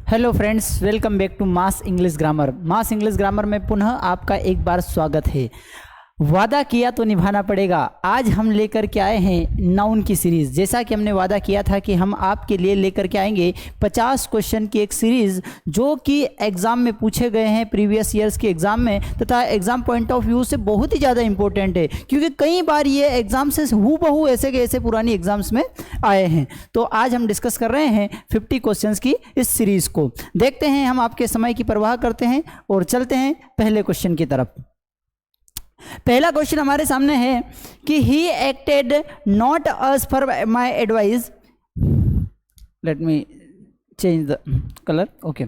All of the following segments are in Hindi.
Hello friends, welcome back to mass English grammar. Mass English grammar में पुनः आपका एक बार स्वागत है। वादा किया तो निभाना पड़ेगा। आज हम लेकर के आए हैं नाउन की सीरीज़। जैसा कि हमने वादा किया था कि हम आपके लिए लेकर के आएंगे 50 क्वेश्चन की एक सीरीज़ जो कि एग्ज़ाम में पूछे गए हैं, प्रीवियस ईयर्स के एग्ज़ाम में, तथा एग्ज़ाम पॉइंट ऑफ व्यू से बहुत ही ज़्यादा इंपॉर्टेंट है, क्योंकि कई बार ये एग्ज़ाम से हूबहू ऐसे के ऐसे पुरानी एग्ज़ाम्स में आए हैं। तो आज हम डिस्कस कर रहे हैं 50 क्वेश्चन की इस सीरीज़ को। देखते हैं, हम आपके समय की परवाह करते हैं और चलते हैं पहले क्वेश्चन की तरफ। पहला क्वेश्चन हमारे सामने है कि he acted not as for my advice. Let me change the colour. Okay,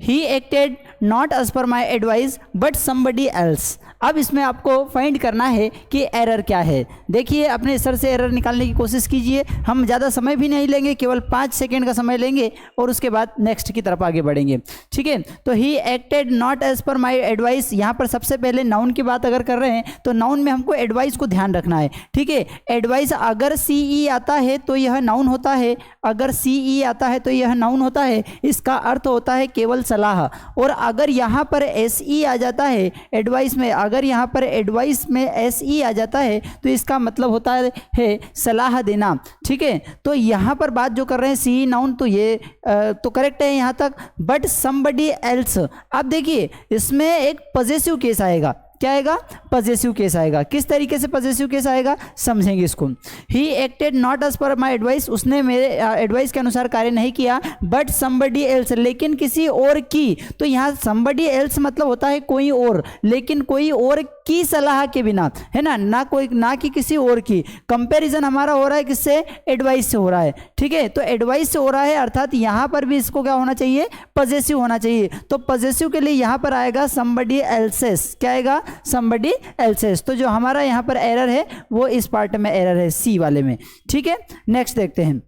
he acted not as per my advice but somebody else. अब इसमें आपको फाइंड करना है कि एरर क्या है। देखिए, अपने सर से एरर निकालने की कोशिश कीजिए। हम ज़्यादा समय भी नहीं लेंगे, केवल 5 सेकेंड का समय लेंगे और उसके बाद नेक्स्ट की तरफ आगे बढ़ेंगे। ठीक है, तो ही acted not as per my advice. यहाँ पर सबसे पहले नाउन की बात अगर कर रहे हैं तो नाउन में हमको एडवाइस को ध्यान रखना है। ठीक है, एडवाइस अगर CE आता है तो यह नाउन होता है, अगर CE आता है तो यह नाउन होता है। इसका अर्थ होता है केवल सलाह। और अगर यहाँ पर SE आ जाता है एडवाइस में, अगर यहाँ पर एडवाइस में SE आ जाता है तो इसका मतलब होता है सलाह देना। ठीक है, तो यहाँ पर बात जो कर रहे हैं CE नाउन, तो ये तो करेक्ट है यहाँ तक। बट समबडी एल्स, अब देखिए इसमें एक पॉजेसिव केस आएगा। क्या आएगा? पॉजेसिव केस आएगा। किस तरीके से पॉजेसिव केस आएगा समझेंगे इसको। ही acted not as per my advice, उसने मेरे एडवाइस के अनुसार कार्य नहीं किया, बट समबडी एल्स, लेकिन किसी और की। तो यहाँ समबडी एल्स मतलब होता है कोई और, लेकिन कोई और की सलाह के बिना, है ना, ना कि किसी और की। कंपैरिजन हमारा हो रहा है किससे? एडवाइस से हो रहा है। ठीक है, तो एडवाइस से हो रहा है, अर्थात यहाँ पर भी इसको क्या होना चाहिए? पॉजेसिव होना चाहिए। तो पॉजेसिव के लिए यहाँ पर आएगा समबडी एल्सेस। क्या आएगा? Somebody else's. तो जो हमारा यहाँ पर एरर है वो इस पार्ट में एरर है, C वाले में। ठीक है, नेक्स्ट देखते हैं।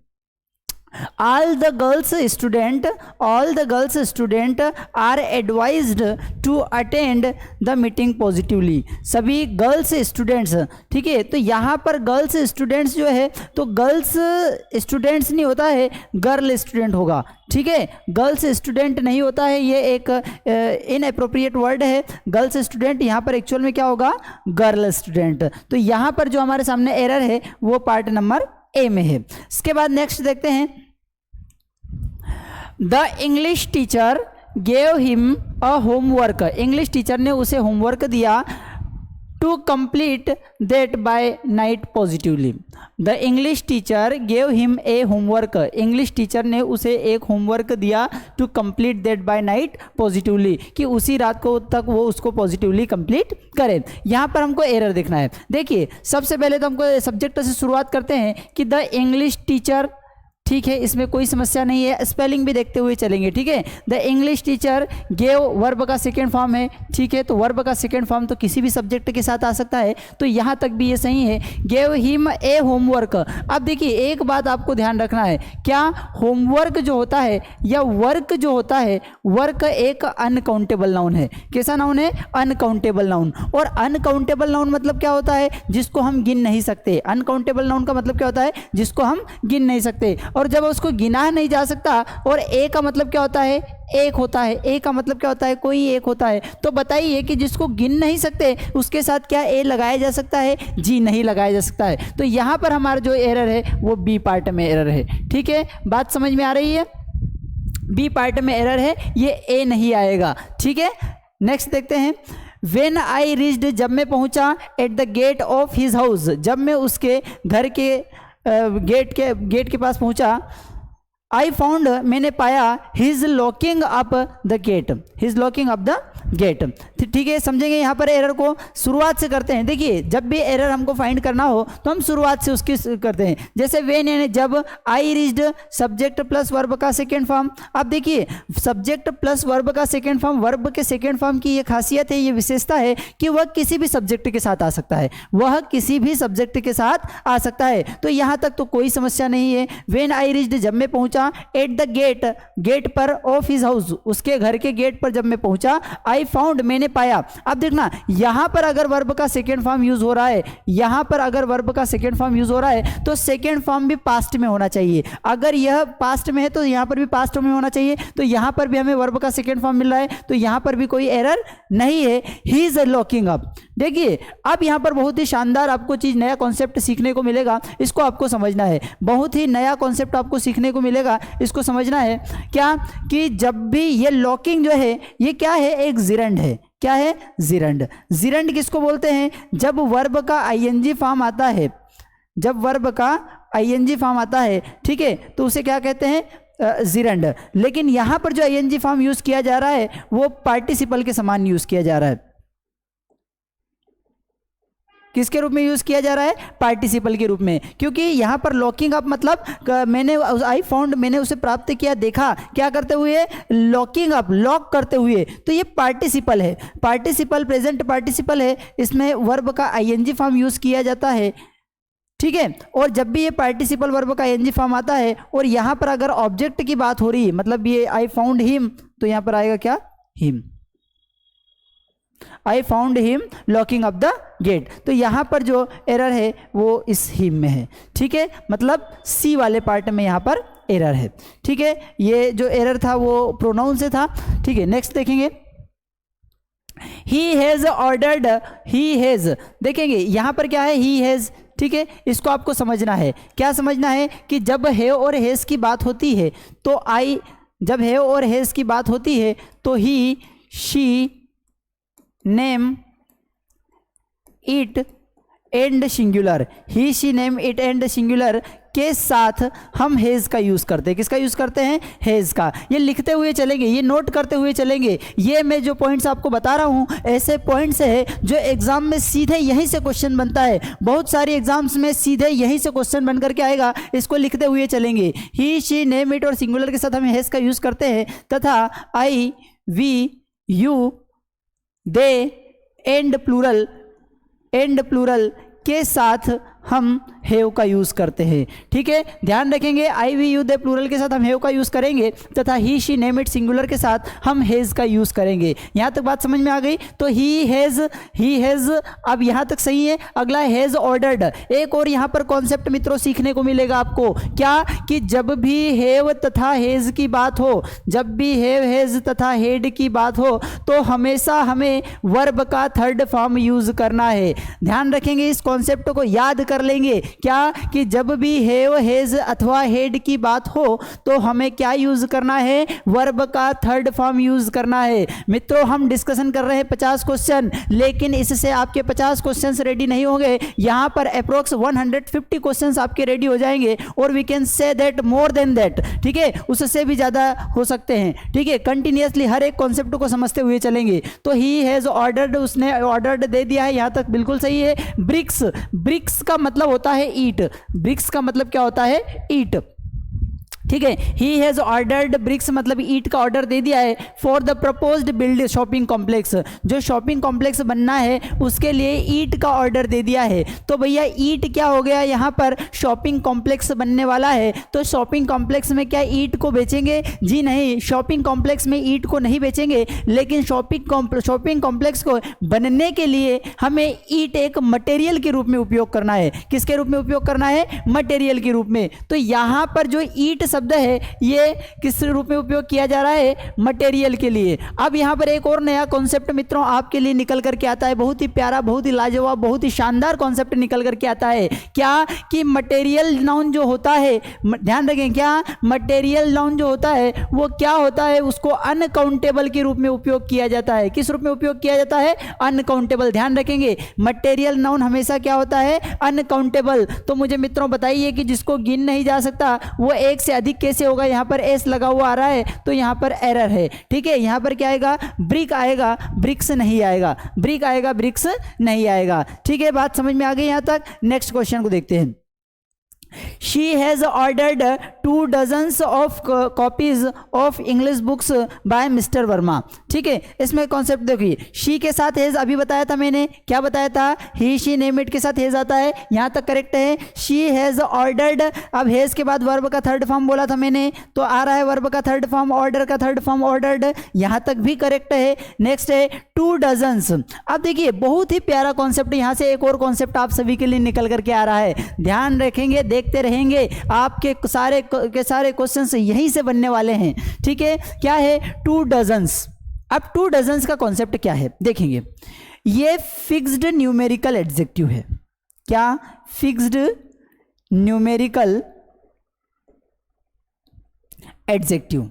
all the girls student are advised to attend the meeting positively। सभी गर्ल्स स्टूडेंट्स, ठीक है, तो यहाँ पर गर्ल्स स्टूडेंट्स जो है तो गर्ल्स स्टूडेंट्स नहीं होता है, गर्ल स्टूडेंट होगा। ठीक है, गर्ल्स स्टूडेंट नहीं होता है, ये एक इनएप्रोप्रिएट वर्ड है। गर्ल्स स्टूडेंट यहाँ पर एक्चुअल में क्या होगा? Girl student. तो यहाँ पर जो हमारे सामने एरर है वो पार्ट नंबर A में है। इसके बाद नेक्स्ट देखते हैं। The English teacher gave him a homework. English teacher ने उसे होमवर्क दिया to complete that by night positively. The English teacher gave him a homework. English teacher ने उसे एक होमवर्क दिया to complete that by night positively, कि उसी रात को तक वो उसको पॉजिटिवली कंप्लीट करे। यहाँ पर हमको एरर देखना है। देखिए, सबसे पहले तो हमको सब्जेक्ट से शुरुआत करते हैं कि द इंग्लिश टीचर। ठीक है, इसमें कोई समस्या नहीं है, स्पेलिंग भी देखते हुए चलेंगे। ठीक है, the English teacher gave verb का सेकेंड फॉर्म है। ठीक है, तो वर्ब का सेकेंड फॉर्म तो किसी भी सब्जेक्ट के साथ आ सकता है, तो यहाँ तक भी ये सही है। Gave him a homework. अब देखिए, एक बात आपको ध्यान रखना है, क्या होमवर्क जो होता है या वर्क जो होता है, वर्क एक अनकाउंटेबल नाउन है। कैसा नाउन है? Uncountable noun. और अनकाउंटेबल नाउन मतलब क्या होता है? जिसको हम गिन नहीं सकते। अनकाउंटेबल नाउन का मतलब क्या होता है? जिसको हम गिन नहीं सकते। और जब उसको गिना नहीं जा सकता, और ए का मतलब क्या होता है? एक होता है। ए का मतलब क्या होता है? कोई एक होता है। तो बताइए कि जिसको गिन नहीं सकते उसके साथ क्या ए लगाया जा सकता है? जी नहीं लगाया जा सकता है। तो यहाँ पर हमारा जो एरर है वो B पार्ट में एरर है। ठीक है, बात समझ में आ रही है? B पार्ट में एरर है, ये ए नहीं आएगा। ठीक है, नेक्स्ट देखते हैं। When I reached, जब मैं पहुँचा, at the gate of his house, जब मैं उसके घर के गेट के पास पहुंचा, आई फाउंड, मैंने पाया, his locking up the gate, his locking up the gate. ठीक है, समझेंगे। यहाँ पर एरर को शुरुआत से करते हैं। देखिए, जब भी एरर हमको फाइंड करना हो तो हम शुरुआत से उसकी करते हैं। जैसे वेन, यानी जब, I reached, subject plus verb का सेकेंड फॉर्म। अब देखिए, सब्जेक्ट प्लस वर्ब का सेकेंड फॉर्म, वर्ब के सेकेंड फॉर्म की ये खासियत है, ये विशेषता है कि वह किसी भी सब्जेक्ट के साथ आ सकता है। वह किसी भी सब्जेक्ट के साथ आ सकता है। तो यहाँ तक तो कोई समस्या नहीं है। वेन आई रीच्ड, जब मैं पहुँचा, पहुंचा, एट द गेट पर ऑफ हिज हाउस, उसके घर के गेट पर जब मैं पहुंचा, आई फाउंड, मैंने पाया। अब देखना यहां पर अगर वर्ब का सेकेंड फॉर्म यूज हो रहा है, यहां पर अगर वर्ब का सेकेंड फॉर्म यूज हो रहा है तो सेकेंड फॉर्म भी पास्ट में होना चाहिए। अगर यह पास्ट में है तो यहां पर भी पास्ट में होना चाहिए, तो यहां पर भी हमें वर्ब का सेकेंड फॉर्म मिल रहा है, तो यहां पर भी कोई एरर नहीं है। He is locking up. देखिए अब यहां पर बहुत ही शानदार आपको चीज, नया कॉन्सेप्ट सीखने को मिलेगा, इसको आपको समझना है। बहुत ही नया कॉन्सेप्ट आपको सीखने को मिलेगा, इसको समझना है। क्या कि जब भी ये लॉकिंग जो है ये क्या है, एक जिरंड है। क्या है, जिरंड। जिरंड किसको बोलते हैं, जब वर्ब का आईएनजी फॉर्म आता है, जब वर्ब का आईएनजी फॉर्म आता है, ठीक है, तो उसे क्या कहते हैं, जिरंड। लेकिन यहां पर जो आईएनजी फॉर्म यूज किया जा रहा है वो पार्टिसिपल के समान यूज किया जा रहा है। किसके रूप में यूज किया जा रहा है, पार्टिसिपल के रूप में, क्योंकि यहां पर लॉकिंग अप मतलब मैंने, आई फाउंड, मैंने उसे प्राप्त किया, देखा, क्या करते हुए, लॉकिंग अप, लॉक करते हुए, तो ये पार्टिसिपल है, पार्टिसिपल, प्रेजेंट पार्टिसिपल है, इसमें वर्ब का आईएनजी फॉर्म यूज किया जाता है, ठीक है। और जब भी ये पार्टिसिपल वर्ब का आईएनजी फॉर्म आता है और यहां पर अगर ऑब्जेक्ट की बात हो रही है, मतलब ये आई फाउंड हिम, तो यहां पर आएगा क्या, him. I found him locking up the gate, तो यहां पर जो एरर है वो इस हिम में है, ठीक है, मतलब सी वाले पार्ट में यहां पर एरर है, ठीक है। ये जो एरर था वो प्रोनाउन से था, ठीक है। नेक्स्ट देखेंगे, he has ordered, he has, देखेंगे यहां पर क्या है, ही हैज, ठीक है। इसको आपको समझना है, क्या समझना है कि जब है और हैज की बात होती है तो आई, जब है और हैज की बात होती है तो he, she, name, it and singular, he, she, name, it and singular के साथ हम हैज का यूज करते हैं। किसका यूज करते हैं, हैज का। ये लिखते हुए चलेंगे, ये नोट करते हुए चलेंगे। ये मैं जो पॉइंट्स आपको बता रहा हूं ऐसे पॉइंट्स है जो एग्जाम में सीधे यहीं से क्वेश्चन बनता है, बहुत सारे एग्जाम्स में सीधे यहीं से क्वेश्चन बन करके आएगा, इसको लिखते हुए चलेंगे। ही, शी, नेम, इट और सिंगुलर के साथ हम हैज का यूज करते हैं, तथा I, we, you, they and plural के साथ हम हैव का यूज करते हैं, ठीक है। ध्यान रखेंगे, आई, वी, यू, दे प्लूरल के साथ हम हैव का यूज करेंगे, तथा ही, शी, नेम, इट सिंगुलर के साथ हम हैज का यूज करेंगे। यहां तक बात समझ में आ गई, तो ही हैज, अब यहां तक सही है। अगला हैज ऑर्डर्ड, एक और यहां पर कॉन्सेप्ट मित्रों सीखने को मिलेगा आपको, क्या कि जब भी हैव तथा हैज की बात हो, जब भी हैव, हैज तथा हैड की बात हो तो हमेशा हमें वर्ब का थर्ड फॉर्म यूज करना है। ध्यान रखेंगे, इस कॉन्सेप्ट को याद कर लेंगे, क्या कि जब भी हैव, हैज अथवा हैड की बात हो तो हमें क्या यूज करना है, वर्ब का थर्ड फॉर्म यूज करना है। मित्रों हम डिस्कशन कर रहे हैं 50 क्वेश्चन, लेकिन इससे आपके 50 क्वेश्चंस रेडी नहीं होंगे, यहां पर अप्रोक्स 150 क्वेश्चंस आपके रेडी हो जाएंगे, और we can say that more than that, ठीक है, उससे भी ज्यादा हो सकते हैं, ठीक है। कंटिन्यूअसली हर एक कॉन्सेप्ट को समझते हुए चलेंगे। तो ही हैज ऑर्डर्ड, उसने ऑर्डर्ड दे दिया है, यहां तक बिल्कुल सही है। ब्रिक्स, ब्रिक्स का मतलब होता है ईट, ब्रिक्स का मतलब क्या होता है, ईट, ठीक है। ही हैज ऑर्डर्ड ब्रिक्स मतलब ईट का ऑर्डर दे दिया है for the proposed build shopping complex, जो शॉपिंग कॉम्प्लेक्स बनना है उसके लिए ईट का ऑर्डर दे दिया है। तो भैया ईट क्या हो गया, यहाँ पर शॉपिंग कॉम्प्लेक्स बनने वाला है, तो शॉपिंग कॉम्प्लेक्स में क्या ईट को बेचेंगे, जी नहीं, शॉपिंग कॉम्प्लेक्स में ईट को नहीं बेचेंगे, लेकिन शॉपिंग कॉम्प्लेक्स को बनने के लिए हमें ईट एक मटेरियल के रूप में उपयोग करना है। किसके रूप में उपयोग करना है, मटेरियल के रूप में। तो यहाँ पर जो ईट शब्द है ये किस रूप में उपयोग किया जा रहा है, मटेरियल के लिए। अब यहाँ पर एक और नया कॉन्सेप्ट मित्रों आपके लिए निकल करके आता है, बहुत ही प्यारा, बहुत ही लाजवाब, बहुत ही शानदार कॉन्सेप्ट निकल करके आता है। क्या कि मटेरियल नाउन जो होता है, ध्यान रखें, क्या मटेरियल नाउन जो होता है वो क्या होता है, उसको अनकाउंटेबल के रूप में उपयोग किया जाता है। किस रूप में उपयोग किया जाता है, अनकाउंटेबल। ध्यान रखेंगे मटेरियल नाउन हमेशा क्या होता है, अनकाउंटेबल। तो मुझे मित्रों बताइए कि जिसको गिन नहीं जा सकता वो एक से अधिक कैसे होगा। यहाँ पर एस लगा हुआ आ रहा है तो यहाँ पर एरर है, ठीक है। यहाँ पर क्या आएगा, ब्रिक आएगा, ब्रिक्स नहीं आएगा, ब्रिक आएगा, ब्रिक्स नहीं आएगा, ठीक है। बात समझ में आ गई यहाँ तक। नेक्स्ट क्वेश्चन को देखते हैं। She has ordered 2 dozens of copies of English books by Mr Verma. ठीक है, इसमें कॉन्सेप्ट देखिए, शी के साथ हैज़ अभी बताया था मैंने, क्या बताया था, ही शी नेम इट के साथ हैज़ आता है, यहाँ तक करेक्ट है। शी हैज़ ऑर्डर्ड, अब हैज़ के बाद वर्ब का थर्ड फॉर्म बोला था मैंने, तो आ रहा है वर्ब का थर्ड फॉर्म, ऑर्डर का थर्ड फॉर्म ऑर्डर्ड, यहाँ तक भी करेक्ट है। नेक्स्ट है 2 डजन्स। अब देखिए बहुत ही प्यारा कॉन्सेप्ट, यहाँ से एक और कॉन्सेप्ट आप सभी के लिए निकल करके आ रहा है, ध्यान रखेंगे, देखते रहेंगे, आपके सारे के सारे क्वेश्चंस यहीं से बनने वाले हैं। ठीक है, क्या है 2 डजन्स। अब 2 डजन्स का कॉन्सेप्ट क्या है देखेंगे, ये फिक्स्ड न्यूमेरिकल एडजेक्टिव है। क्या? Fixed numerical adjective.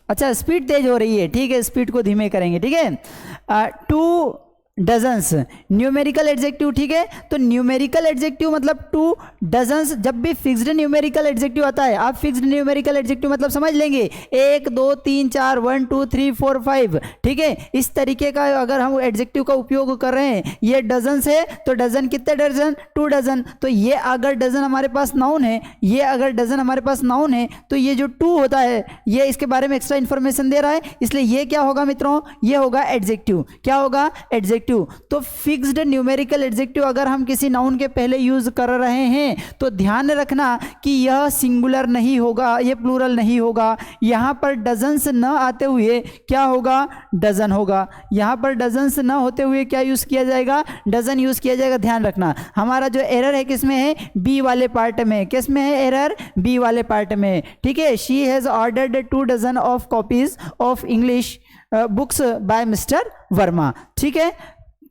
अच्छा स्पीड तेज हो रही है, ठीक है, स्पीड को धीमे करेंगे। ठीक है, 2 डजन्स न्यूमेरिकल एडजेक्टिव। ठीक है, तो न्यूमेरिकल एडजेक्टिव मतलब 2 डजन्स। जब भी फिक्स्ड न्यूमेरिकल एडजेक्टिव आता है, आप फिक्स्ड न्यूमेरिकल एडजेक्टिव मतलब समझ लेंगे 1 2 3 4 1 2 3 4 5। ठीक है, इस तरीके का अगर हम एडजेक्टिव का उपयोग कर रहे हैं, ये डजन्स है, तो डजन कितने डजन? 2 डजन। तो ये अगर डजन हमारे पास नाउन है, ये अगर डजन हमारे पास नाउन है, तो ये जो 2 होता है ये इसके बारे में एक्स्ट्रा इन्फॉर्मेशन दे रहा है, इसलिए ये क्या होगा मित्रों, ये होगा एडजेक्टिव। क्या होगा? एडजेक्टिव। तो फिक्स्ड न्यूमेरिकल एडजेक्टिव अगर हम किसी नाउन के पहले यूज कर रहे हैं तो ध्यान रखना कि यह सिंगुलर नहीं होगा, यह प्लूरल नहीं होगा। यहां पर डजन्स न आते हुए क्या होगा? डजन होगा। यहां पर डजन्स न होते हुए क्या यूज किया जाएगा? डजन यूज किया जाएगा। ध्यान रखना, हमारा जो एरर है किसमें है? बी वाले पार्ट में। किसमें है एरर? बी वाले पार्ट में। ठीक है, she has ordered 2 dozen of copies of English books by Mr Verma. ठीक है,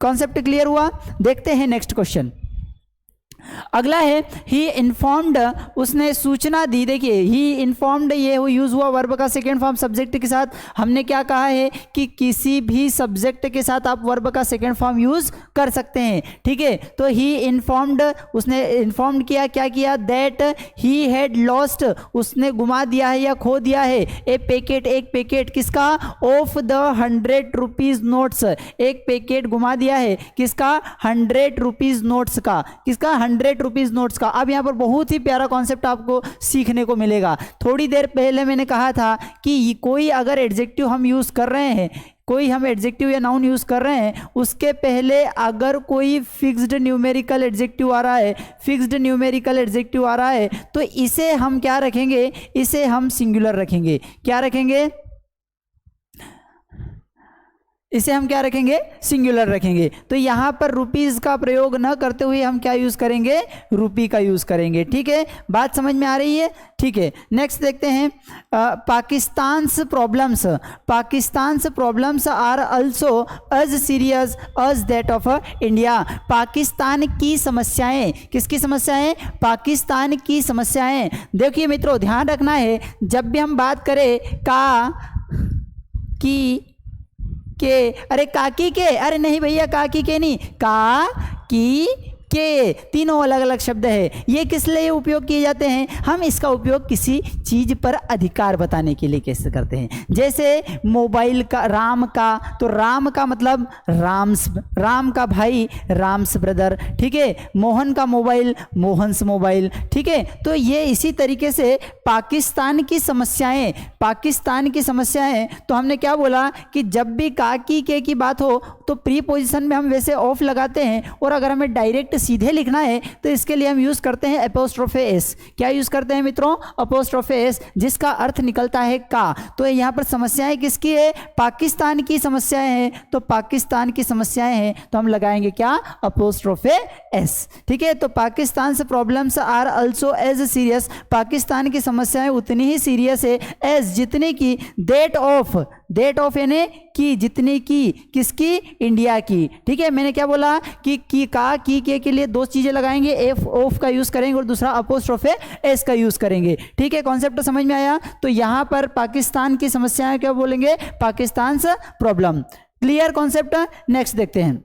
कॉन्सेप्ट क्लियर हुआ। देखते हैं नेक्स्ट क्वेश्चन। अगला है ही इन्फॉर्म्ड, उसने सूचना दी। देखिए ही इन्फॉर्म्ड, ये यूज हुआ वर्ब का सेकेंड फॉर्म सब्जेक्ट के साथ। हमने क्या कहा है कि किसी भी सब्जेक्ट के साथ आप वर्ब का सेकेंड फॉर्म यूज कर सकते हैं। ठीक है, तो ही इन्फॉर्म्ड, उसने इन्फॉर्म्ड किया, क्या किया? दैट ही हैड लॉस्ट, उसने गुमा दिया है या खो दिया है, ए पैकेट, एक पैकेट किसका? Of the 100 rupees notes. एक पैकेट गुमा दिया है किसका? 100 रुपीज नोट्स का। किसका? 100 रुपीज नोट्स का। अब यहाँ पर बहुत ही प्यारा कॉन्सेप्ट आपको सीखने को मिलेगा। थोड़ी देर पहले मैंने कहा था कि कोई अगर एडजेक्टिव हम यूज कर रहे हैं, कोई हम एडजेक्टिव या नाउन यूज कर रहे हैं, उसके पहले अगर कोई फिक्स्ड न्यूमेरिकल एडजेक्टिव आ रहा है, फिक्स्ड न्यूमेरिकल एडजेक्टिव आ रहा है, तो इसे हम क्या रखेंगे? इसे हम सिंगुलर रखेंगे। क्या रखेंगे? इसे हम क्या रखेंगे? सिंगुलर रखेंगे। तो यहाँ पर रुपीज़ का प्रयोग न करते हुए हम क्या यूज़ करेंगे? रुपी का यूज़ करेंगे। ठीक है, बात समझ में आ रही है? ठीक है, नेक्स्ट देखते हैं। Pakistan's problems, Pakistan's problems are also as serious as that of India. Pakistan की समस्याएं, किसकी समस्याएं? पाकिस्तान की समस्याएं। देखिए मित्रों ध्यान रखना है, जब भी हम बात करें का, की, के, अरे काकी के, अरे नहीं भैया काकी के नहीं, का, की, के, तीनों अलग अलग शब्द है। ये किस लिए उपयोग किए जाते हैं? हम इसका उपयोग किसी चीज पर अधिकार बताने के लिए कैसे करते हैं? जैसे मोबाइल का, राम का, तो राम का मतलब राम्स, राम का भाई राम्स ब्रदर। ठीक है, मोहन का मोबाइल मोहन्स मोबाइल। ठीक है, तो ये इसी तरीके से पाकिस्तान की समस्याएं, पाकिस्तान की समस्याएं, तो हमने क्या बोला कि जब भी का, की, के की बात हो तो प्रीपोजिशन में हम वैसे ऑफ लगाते हैं, और अगर हमें डायरेक्ट सीधे लिखना है तो इसके लिए हम यूज करते हैं अपोस्ट्रोफे एस। क्या यूज करते हैं मित्रों? अपोस्ट्रोफे एस, जिसका अर्थ निकलता है का। तो यहाँ पर समस्याएं किसकी है? पाकिस्तान की समस्याएं हैं, तो पाकिस्तान की समस्याएं हैं तो हम लगाएंगे क्या? Apostrophe S. ठीक है, तो पाकिस्तान से problems are also as serious, Pakistan की समस्याएं उतनी ही सीरियस है एज, जितनी की, दैट ऑफ, दैट ऑफ यानी की, जितनी की, किसकी? इंडिया की। ठीक है, मैंने क्या बोला कि का, की, के लिए दो चीजें लगाएंगे, एफ ऑफ का यूज करेंगे और दूसरा अपोस्ट्रोफे एस का यूज करेंगे। ठीक है, कॉन्सेप्ट समझ में आया? तो यहां पर पाकिस्तान की समस्याएं क्या बोलेंगे? पाकिस्तान से प्रॉब्लम। Clear concept? नेक्स्ट देखते हैं।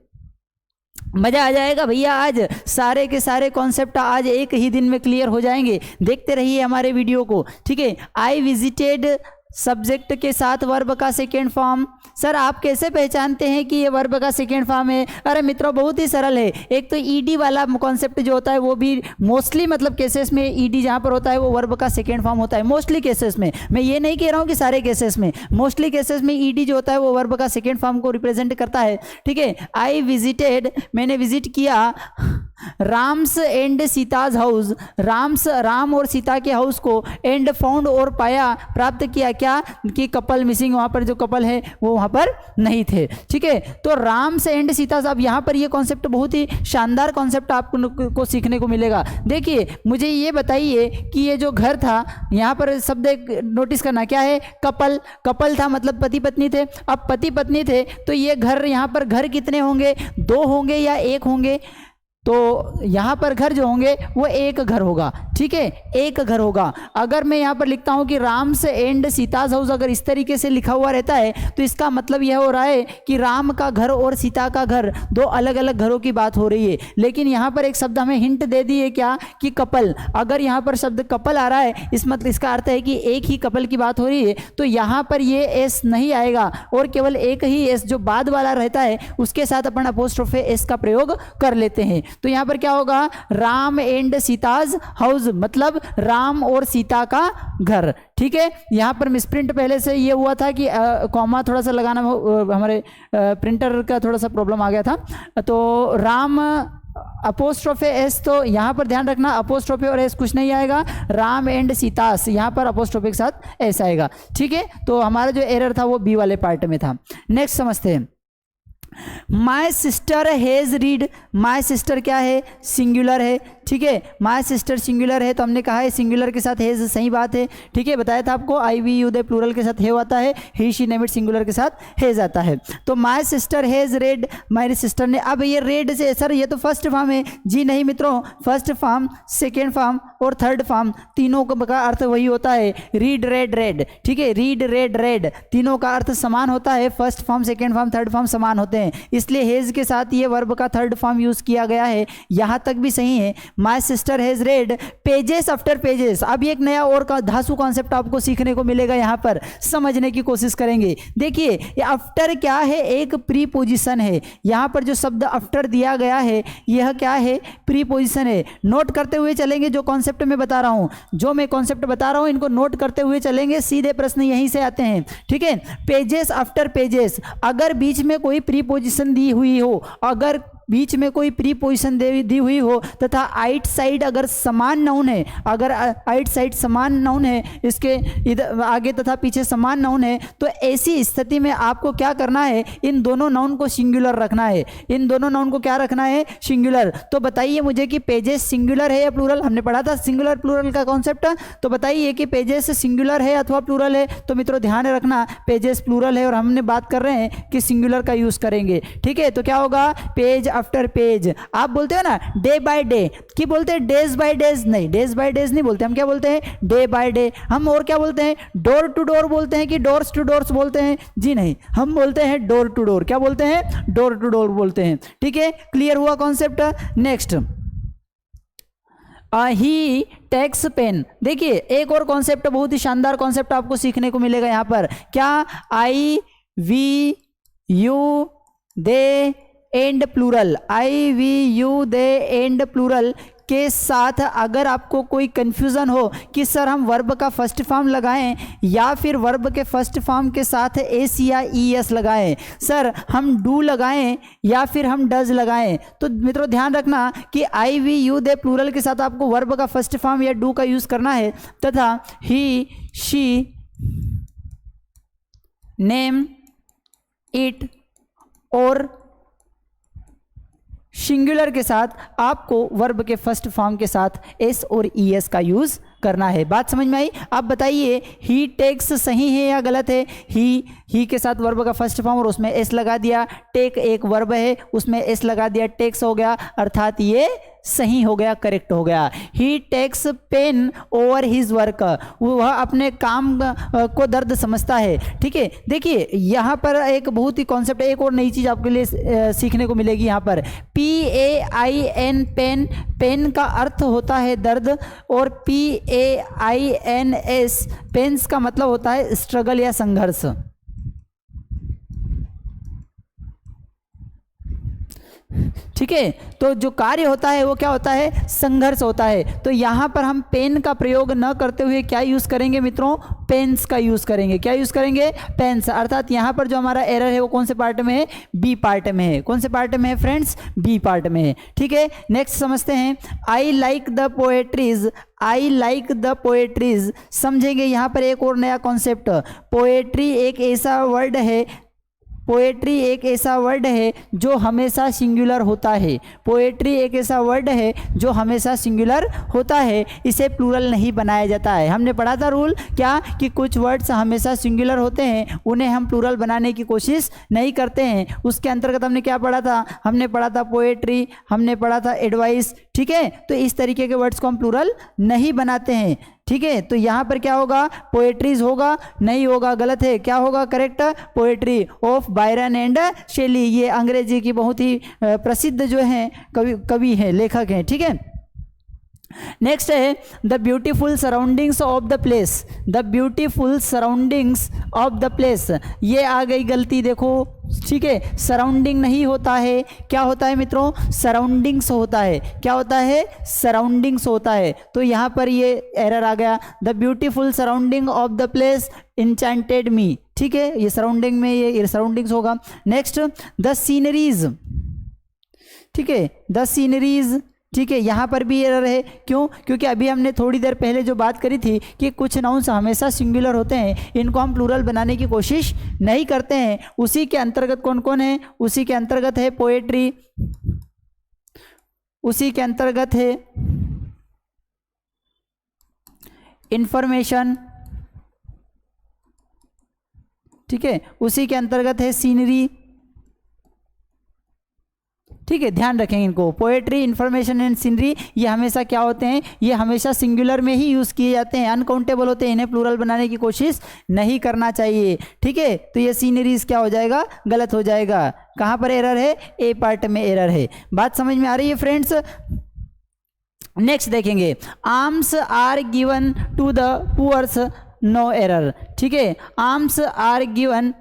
मजा आ जाएगा भैया, आज सारे के सारे कॉन्सेप्ट आज एक ही दिन में क्लियर हो जाएंगे। देखते रहिए हमारे वीडियो को। ठीक है, आई विजिटेड सब्जेक्ट के साथ वर्ब का सेकेंड फॉर्म। सर आप कैसे पहचानते हैं कि ये वर्ब का सेकेंड फॉर्म है? अरे मित्रों बहुत ही सरल है। एक तो ईडी वाला कॉन्सेप्ट जो होता है वो भी मोस्टली मतलब केसेस में ईडी जहाँ पर होता है वो वर्ब का सेकेंड फॉर्म होता है, मोस्टली केसेस में। मैं ये नहीं कह रहा हूँ कि सारे केसेस में, मोस्टली केसेस में ईडी जो होता है वो वर्ब का सेकेंड फॉर्म को रिप्रेजेंट करता है। ठीक है, आई विजिटेड, मैंने विजिट किया राम्स एंड सीताज हाउस, राम और सीता के हाउस को, एंड फाउंड और पाया, प्राप्त किया क्या कि कपल मिसिंग, वहाँ पर जो कपल है वो वहाँ पर नहीं थे। ठीक है, तो राम्स एंड सीता, अब यहाँ पर ये कॉन्सेप्ट बहुत ही शानदार कॉन्सेप्ट आपको सीखने को मिलेगा। देखिए मुझे ये बताइए कि ये जो घर था यहाँ पर शब्द नोटिस करना क्या है, कपल, कपल था मतलब पति पत्नी थे। अब पति पत्नी थे तो ये घर, यहाँ पर घर कितने होंगे, 2 होंगे या 1 होंगे? तो यहाँ पर घर जो होंगे वो एक घर होगा। ठीक है, एक घर होगा। अगर मैं यहाँ पर लिखता हूँ कि राम्स एंड सीताज हाउस, अगर इस तरीके से लिखा हुआ रहता है तो इसका मतलब यह हो रहा है कि राम का घर और सीता का घर 2 अलग अलग घरों की बात हो रही है। लेकिन यहाँ पर एक शब्द हमें हिंट दे दी है क्या कि कपल। अगर यहाँ पर शब्द कपल आ रहा है इसका अर्थ है कि एक ही कपल की बात हो रही है, तो यहाँ पर ये एस नहीं आएगा और केवल एक ही एस जो बाद वाला रहता है उसके साथ अपन अपोस्ट्रोफे एस का प्रयोग कर लेते हैं। तो यहाँ पर क्या होगा, राम एंड सीताज हाउस मतलब राम और सीता का घर। ठीक है, यहाँ पर मिसप्रिंट पहले से ये हुआ था कि कॉमा थोड़ा सा लगाना हमारे प्रिंटर का थोड़ा सा प्रॉब्लम आ गया था। तो राम अपोस्ट्रोफे एस, तो यहाँ पर ध्यान रखना अपोस्ट्रोफे और एस कुछ नहीं आएगा, राम एंड सीतास यहाँ पर अपोस्ट्रोफे के साथ एस आएगा। ठीक है, तो हमारा जो एरर था वो बी वाले पार्ट में था। नेक्स्ट समझते हैं, my sister has read, my sister क्या है, सिंगुलर है। ठीक है, माई सिस्टर सिंगुलर है तो हमने कहा है सिंगुलर के साथ हैज़, सही बात है। ठीक है, बताया था आपको, आई वी यू दे प्लूरल के साथ हैव आता है, ही शी नेम इट सिंगुलर के साथ हैज़ आता है। तो माई सिस्टर हैज़ रेड, मेरी सिस्टर ने, अब ये रेड से सर ये तो फर्स्ट फॉर्म है जी, नहीं मित्रों, फर्स्ट फॉर्म, सेकेंड फॉर्म और थर्ड फॉर्म तीनों का अर्थ वही होता है, रीड रेड रेड। ठीक है, रीड रेड रेड तीनों का अर्थ समान होता है, first form second form third form समान होते हैं, इसलिए हैज़ के साथ ये वर्ब का थर्ड फॉर्म यूज किया गया है। यहां तक भी सही है। My sister has red pages after pages. अब एक नया और का धासु कॉन्सेप्ट आपको सीखने को मिलेगा, यहां पर समझने की कोशिश करेंगे। देखिए ये आफ्टर क्या है, एक प्रीपोजिशन है। यहां पर जो शब्द आफ्टर दिया गया है यह क्या है, प्रीपोजिशन है। नोट करते हुए चलेंगे जो कॉन्सेप्ट मैं बता रहा हूं, जो मैं कॉन्सेप्ट बता रहा हूं इनको नोट करते हुए चलेंगे, सीधे प्रश्न यहीं से आते हैं। ठीक है, पेजेस आफ्टर पेजेस, अगर बीच में कोई प्रीपोजिशन दी हुई हो, अगर बीच में कोई प्रीपोजिशन दी हुई हो तथा आइट साइड अगर समान नाउन है, अगर आइट साइड समान नाउन है, इसके इधर आगे तथा पीछे समान नाउन है, तो ऐसी स्थिति में आपको क्या करना है, इन दोनों नाउन को सिंगुलर रखना है। इन दोनों नाउन को क्या रखना है, सिंगुलर। तो बताइए मुझे कि पेजेस सिंगुलर है या प्लूरल, हमने पढ़ा था सिंगुलर प्लूरल का कॉन्सेप्ट, तो बताइए कि पेजेस सिंगुलर है अथवा प्लूरल है। तो मित्रों ध्यान रखना पेजेस प्लूरल है और हमने बात कर रहे हैं कि सिंगुलर का यूज करेंगे। ठीक है, तो क्या होगा, पेज आफ्टर पेज। आप बोलते हो ना डे बाय डे, कि बोलते हैं डेज बाय डेज, नहीं डेज बाय डेज नहीं बोलते, हम क्या बोलते हैं, डे बाय डे। हम और क्या बोलते हैं, डोर टू डोर बोलते हैं कि डोर्स टू डोर्स बोलते हैं, जी नहीं, हम बोलते हैं डोर टू डोर। क्या बोलते हैं, डोर टू डोर बोलते हैं। ठीक है, क्लियर हुआ कॉन्सेप्ट। नेक्स्ट, ही टेक्स पेन। देखिए एक और कॉन्सेप्ट, बहुत ही शानदार कॉन्सेप्ट आपको सीखने को मिलेगा यहाँ पर। क्या, I we you they and plural, I we you they and plural के साथ अगर आपको कोई कंफ्यूजन हो कि सर हम वर्ब का फर्स्ट फॉर्म लगाएं या फिर वर्ब के फर्स्ट फॉर्म के साथ एस या ई एस लगाएं, सर हम डू लगाएं या फिर हम डज लगाएं, तो मित्रों ध्यान रखना कि आई वी यू दे प्लूरल के साथ आपको वर्ब का फर्स्ट फॉर्म या डू का यूज करना है, तथा ही शी नेम इट और सिंगुलर के साथ आपको वर्ब के फर्स्ट फॉर्म के साथ एस और ई एस का यूज करना है। बात समझ में आई? आप बताइए ही टेक्स सही है या गलत है? ही के साथ वर्ब का फर्स्ट फॉर्म और उसमें एस लगा दिया, टेक एक वर्ब है उसमें एस लगा दिया, टेक्स हो गया, अर्थात ये सही हो गया, करेक्ट हो गया। He takes pen over his work, वह अपने काम को दर्द समझता है। ठीक है, देखिए यहाँ पर एक बहुत ही कॉन्सेप्ट, एक और नई चीज़ आपके लिए सीखने को मिलेगी। यहाँ पर PAIN पेन, पेन का अर्थ होता है दर्द, और PAINS पेन्स का मतलब होता है स्ट्रगल या संघर्ष। ठीक है, तो जो कार्य होता है वो क्या होता है, संघर्ष होता है। तो यहाँ पर हम पेन का प्रयोग न करते हुए क्या यूज़ करेंगे मित्रों, पेन्स का यूज़ करेंगे। क्या यूज़ करेंगे, पेन्स। अर्थात यहाँ पर जो हमारा एरर है वो कौन से पार्ट में है, बी पार्ट में है। कौन से पार्ट में है फ्रेंड्स, बी पार्ट में है। ठीक है, नेक्स्ट समझते हैं। I like the poetries, I like the poetries, समझेंगे यहाँ पर एक और नया कॉन्सेप्ट। पोएट्री एक ऐसा वर्ड है, पोएट्री एक ऐसा वर्ड है जो हमेशा सिंगुलर होता है। पोएट्री एक ऐसा वर्ड है जो हमेशा सिंगुलर होता है, इसे प्लूरल नहीं बनाया जाता है। हमने पढ़ा था रूल क्या, कि कुछ वर्ड्स हमेशा सिंगुलर होते हैं, उन्हें हम प्लूरल बनाने की कोशिश नहीं करते हैं। उसके अंतर्गत हमने क्या पढ़ा था, हमने पढ़ा था पोएट्री, हमने पढ़ा था एडवाइस। ठीक है, तो इस तरीके के वर्ड्स को हम प्लूरल नहीं बनाते हैं। ठीक है, तो यहाँ पर क्या होगा, पोएट्रीज होगा, नहीं होगा, गलत है। क्या होगा correct, poetry of Byron and Shelley. ये अंग्रेजी की बहुत ही प्रसिद्ध जो है कवि हैं, लेखक हैं। ठीक है, नेक्स्ट है the beautiful surroundings of the place, the beautiful surroundings of the place. ये आ गई गलती, देखो। ठीक है, सराउंडिंग नहीं होता है, क्या होता है मित्रों, सराउंडिंग्स होता है। क्या होता है, सराउंडिंग्स होता है। तो यहाँ पर ये एरर आ गया, the beautiful surrounding of the place enchanted me. ठीक है, ये सराउंडिंग में ये सराउंडिंग्स होगा। Next the sceneries. ठीक है, द सीनरीज। ठीक है, यहाँ पर भी एरर है। क्यों, क्योंकि अभी हमने थोड़ी देर पहले जो बात करी थी कि कुछ नाउन्स हमेशा सिंगुलर होते हैं, इनको हम प्लूरल बनाने की कोशिश नहीं करते हैं। उसी के अंतर्गत कौन कौन है, उसी के अंतर्गत है पोएट्री, उसी के अंतर्गत है इंफॉर्मेशन। ठीक है, उसी के अंतर्गत है सीनरी। ठीक है, ध्यान रखेंगे इनको। पोएट्री, इंफॉर्मेशन एंड सीनरी, ये हमेशा क्या होते हैं, ये हमेशा सिंगुलर में ही यूज़ किए जाते हैं, अनकाउंटेबल होते हैं, इन्हें प्लूरल बनाने की कोशिश नहीं करना चाहिए। ठीक है, तो ये सीनरीज क्या हो जाएगा, गलत हो जाएगा। कहाँ पर एरर है, ए पार्ट में एरर है। बात समझ में आ रही है फ्रेंड्स। नेक्स्ट देखेंगे, arms are given to the poors, no error. ठीक है, arms are given,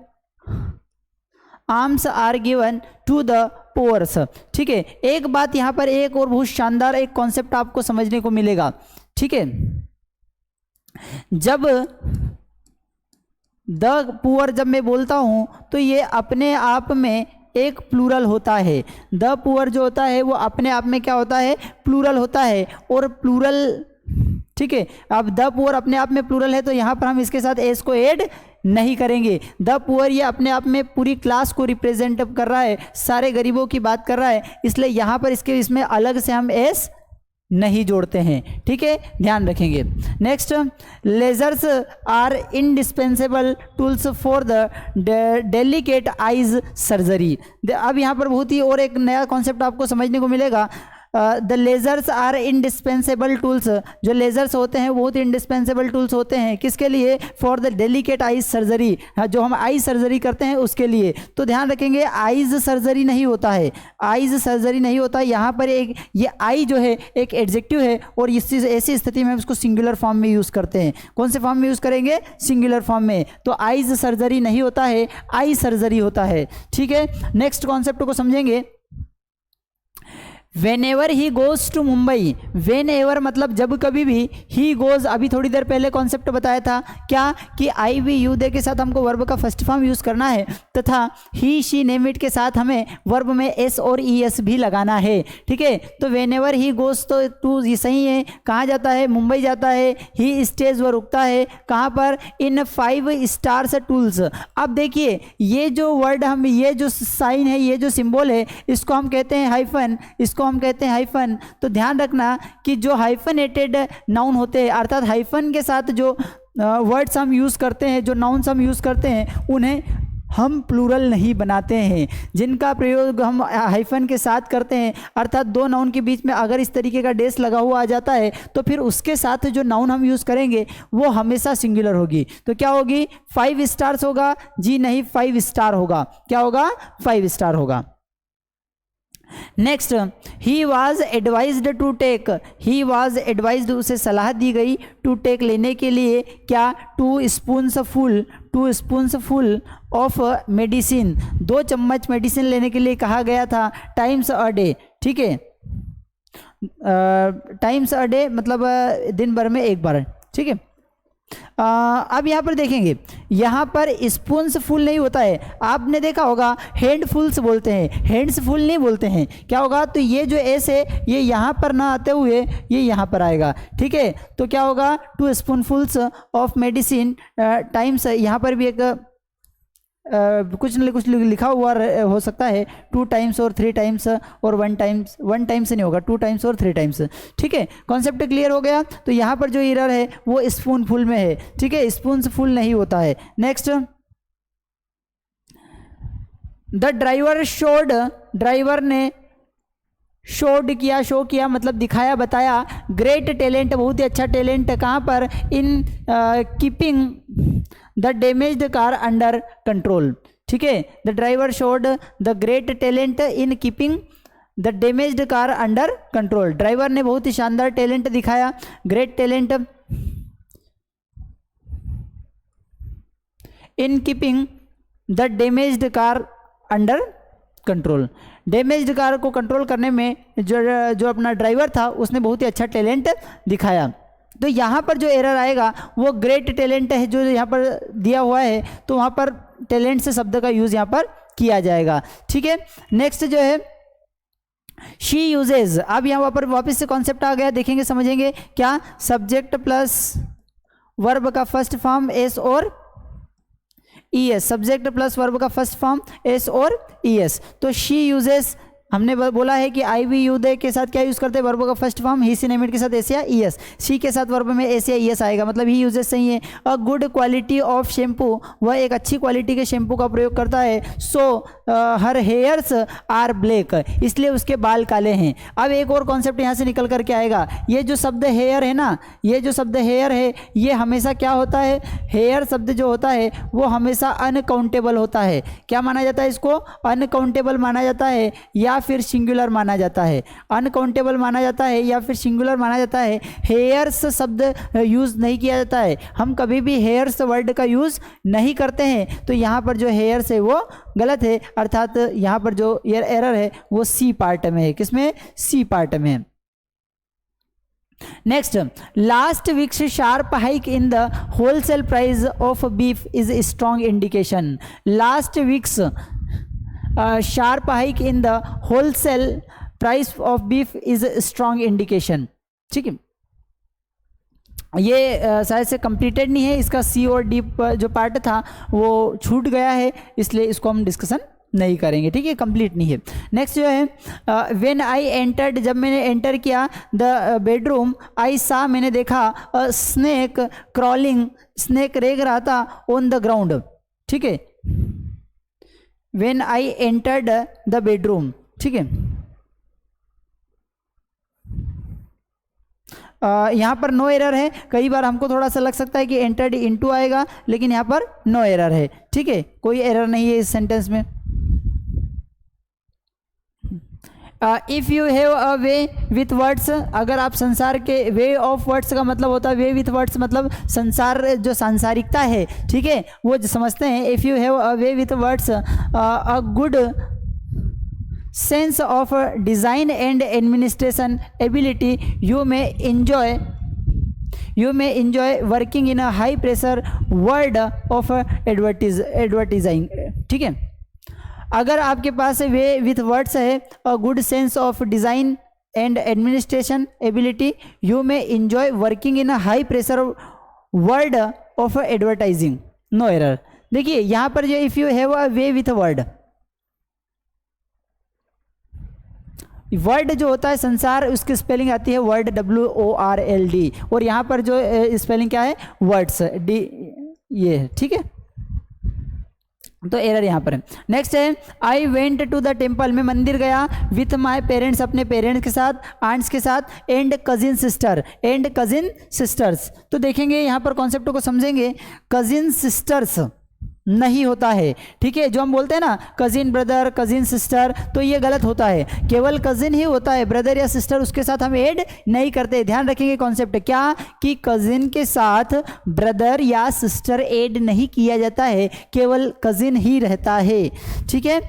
arms are given to the poors. ठीक है, एक बात यहाँ पर, एक और बहुत शानदार एक कॉन्सेप्ट आपको समझने को मिलेगा। ठीक है, जब द पुअर जब मैं बोलता हूँ तो ये अपने आप में एक प्लूरल होता है। द पुअर जो होता है वो अपने आप में क्या होता है, प्लूरल होता है। और प्लूरल, ठीक है, अब द पुअर अपने आप में प्लूरल है तो यहाँ पर हम इसके साथ एस को ऐड नहीं करेंगे। द पुअर ये अपने आप में पूरी क्लास को रिप्रेजेंट कर रहा है, सारे गरीबों की बात कर रहा है, इसलिए यहाँ पर इसमें अलग से हम एस नहीं जोड़ते हैं। ठीक है, ध्यान रखेंगे। Next, lasers are indispensable tools for the delicate eyes surgery. अब यहाँ पर बहुत ही और एक नया कॉन्सेप्ट आपको समझने को मिलेगा। The lasers are indispensable tools, जो लेजर्स होते हैं वो बहुत इंडिस्पेंसेबल टूल्स होते हैं, किसके लिए, for the delicate eyes surgery, जो हम आइज सर्जरी करते हैं उसके लिए। तो ध्यान रखेंगे, आइज सर्जरी नहीं होता है, आइज सर्जरी नहीं होता है। यहाँ पर एक ये आई जो है एक एडजेक्टिव है, और इस ऐसी स्थिति में हम इसको सिंगुलर फॉर्म में यूज़ करते हैं। कौन से फॉर्म में यूज़ करेंगे, सिंगुलर फॉर्म में। तो आइज सर्जरी नहीं होता है, आई सर्जरी होता है। ठीक है, नेक्स्ट कॉन्सेप्ट को समझेंगे। Whenever he goes to Mumbai, whenever मतलब जब कभी भी, ही गोज अभी थोड़ी देर पहले कॉन्सेप्ट बताया था क्या, कि आई वी यू दे के साथ हमको वर्ब का फर्स्ट फॉर्म यूज़ करना है, तथा ही शी नेम इट के साथ हमें वर्ब में एस और ई एस भी लगाना है। ठीक है, तो वेन एवर ही गोज तो टू ये सही है, कहाँ जाता है, मुंबई जाता है। ही स्टेज वह रुकता है, कहाँ पर, इन 5 स्टार्स टूल्स। अब देखिए ये जो वर्ड हम, ये जो साइन है, ये जो सिंबल है, इसको हम कहते हैं हाइफन, इसको हम कहते हैं हाइफन। तो ध्यान रखना कि जो हाइफनेटेड नाउन होते हैं, अर्थात हाइफन के साथ जो वर्ड्स हम यूज़ करते हैं, जो नाउन्स हम यूज़ करते हैं, उन्हें हम प्लूरल नहीं बनाते हैं। जिनका प्रयोग हम हाइफन के साथ करते हैं, अर्थात दो नाउन के बीच में अगर इस तरीके का डेस लगा हुआ आ जाता है तो फिर उसके साथ जो नाउन हम यूज़ करेंगे वो हमेशा सिंगुलर होगी। तो क्या होगी? 5 स्टार्स होगा? जी नहीं, 5 स्टार होगा। क्या होगा? 5 स्टार होगा। Next, he was advised to take, he was advised उसे सलाह दी गई, टू टेक लेने के लिए क्या? 2 स्पून्स फुल ऑफ मेडिसिन, 2 चम्मच मेडिसिन लेने के लिए कहा गया था। टाइम्स अ डे, ठीक है, टाइम्स अ डे मतलब दिन भर में एक बार, ठीक है। अब यहाँ पर देखेंगे, यहाँ पर स्पून्स फुल नहीं होता है, आपने देखा होगा हैंडफुल्स बोलते हैं, हैंड्स फुल नहीं बोलते हैं। क्या होगा? तो ये जो एस है ये यहाँ पर ना आते हुए ये यहाँ पर आएगा, ठीक है। तो क्या होगा? 2 स्पूनफुल्स ऑफ मेडिसिन टाइम्स, यहाँ पर भी एक कुछ न कुछ लिखा हुआ हो सकता है, 2 टाइम्स और 3 टाइम्स और 1 टाइम्स, 1 टाइम्स नहीं होगा, 2 टाइम्स और 3 टाइम्स, ठीक है। कॉन्सेप्ट क्लियर हो गया। तो यहाँ पर जो एरर है वो स्पून फुल में है, ठीक है, स्पून फुल नहीं होता है। Next, the driver showed, driver ने शोड किया, शो किया मतलब दिखाया, बताया। ग्रेट टैलेंट, बहुत ही अच्छा टैलेंट, कहाँ पर? In keeping the damaged car under control, ठीक है। The driver showed the great talent in keeping the damaged car under control, driver ने बहुत ही शानदार टैलेंट दिखाया, great talent in keeping the damaged car under control. Damaged car को कंट्रोल करने में जो अपना ड्राइवर था उसने बहुत ही अच्छा टैलेंट दिखाया। तो यहाँ पर जो एरर आएगा वो ग्रेट टैलेंट है जो यहाँ पर दिया हुआ है, तो वहाँ पर टैलेंट से शब्द का यूज़ यहाँ पर किया जाएगा, ठीक है। नेक्स्ट जो है शी यूजेज, अब यहाँ पर वापस से कॉन्सेप्ट आ गया, देखेंगे समझेंगे क्या? सब्जेक्ट प्लस वर्ब का फर्स्ट फॉर्म एस और E S, subject plus verb का फर्स्ट फॉर्म एस और ई एस। तो शी यूजेस, हमने बोला है कि आई वी यू दे के साथ क्या यूज़ करते हैं? वर्ब का फर्स्ट फॉर्म। ही सिनेमेट के साथ एस या ई एस, शी के साथ वर्ब में एस या ई एस आएगा, मतलब ही यूजेस सही है। A good quality of shampoo, वह एक अच्छी क्वालिटी के शैम्पू का प्रयोग करता है। सो हर हेयर्स आर ब्लैक, इसलिए उसके बाल काले हैं। अब एक और कॉन्सेप्ट यहाँ से निकल करके आएगा, ये जो शब्द हेयर है ना, ये जो शब्द हेयर है ये हमेशा क्या होता है? हेयर शब्द जो होता है वो हमेशा अनकाउंटेबल होता है। क्या माना जाता है इसको? अनकाउंटेबल माना जाता है या फिर सिंगुलर माना जाता है। अनकाउंटेबल माना जाता है या फिर सिंगुलर माना जाता है। हेयर्स शब्द यूज़ नहीं किया जाता है, हम कभी भी हेयर्स वर्ड का यूज़ नहीं करते हैं। तो यहाँ पर जो हेयर्स है वो गलत है, अर्थात यहाँ पर जो एरर है वो सी पार्ट में है। किसमें? सी पार्ट में है। Next, last weeks sharp hike in the wholesale price of beef is strong indication. Last weeks sharp hike in the wholesale price of beef is strong indication, ठीक है। ये शायद से कंप्लीटेड नहीं है, इसका सी और डी जो पार्ट था वो छूट गया है, इसलिए इसको हम डिस्कशन नहीं करेंगे, ठीक है, कंप्लीट नहीं है। नेक्स्ट जो है व्हेन आई एंटर्ड, जब मैंने एंटर किया द बेडरूम, आई सा, मैंने देखा, अ स्नेक क्रॉलिंग, स्नेक रेंग रहा था, ऑन द ग्राउंड, ठीक है। When I entered the bedroom, ठीक है। यहाँ पर नो एरर है। कई बार हमको थोड़ा सा लग सकता है कि एंटर्ड इनटू आएगा, लेकिन यहाँ पर नो एरर है, ठीक है, कोई एरर नहीं है इस सेंटेंस में। If you have a way with words, अगर आप संसार के, वे ऑफ वर्ड्स का मतलब होता है, वे विथ वर्ड्स मतलब संसार जो सांसारिकता है, ठीक है, वो समझते हैं। If you have a way with words, a good sense of design and administration ability, you may enjoy working in a high pressure world of advertising, ठीक है। अगर आपके पास वे विथ वर्ड्स है, a good sense of design and administration ability, you may enjoy working in a high pressure word of advertising, no error. देखिए यहाँ पर जो if you have a way with word, word जो होता है संसार, उसकी स्पेलिंग आती है वर्ड, WORLD, और यहाँ पर जो स्पेलिंग क्या है? वर्ड्स, डी, ये, ठीक है। तो एरर यहाँ पर है। नेक्स्ट है I went to the temple, मैं मंदिर गया विथ माई पेरेंट्स, अपने पेरेंट्स के साथ, आंट्स के साथ, and cousin sister, and cousin sisters. तो देखेंगे यहाँ पर कॉन्सेप्ट को समझेंगे, कजिन सिस्टर्स नहीं होता है, ठीक है। जो हम बोलते हैं ना कजिन ब्रदर, कजिन सिस्टर, तो ये गलत होता है, केवल कजिन ही होता है, ब्रदर या सिस्टर उसके साथ हम ऐड नहीं करते। ध्यान रखेंगे कॉन्सेप्ट क्या, कि कजिन के साथ ब्रदर या सिस्टर ऐड नहीं किया जाता है, केवल कजिन ही रहता है, ठीक है।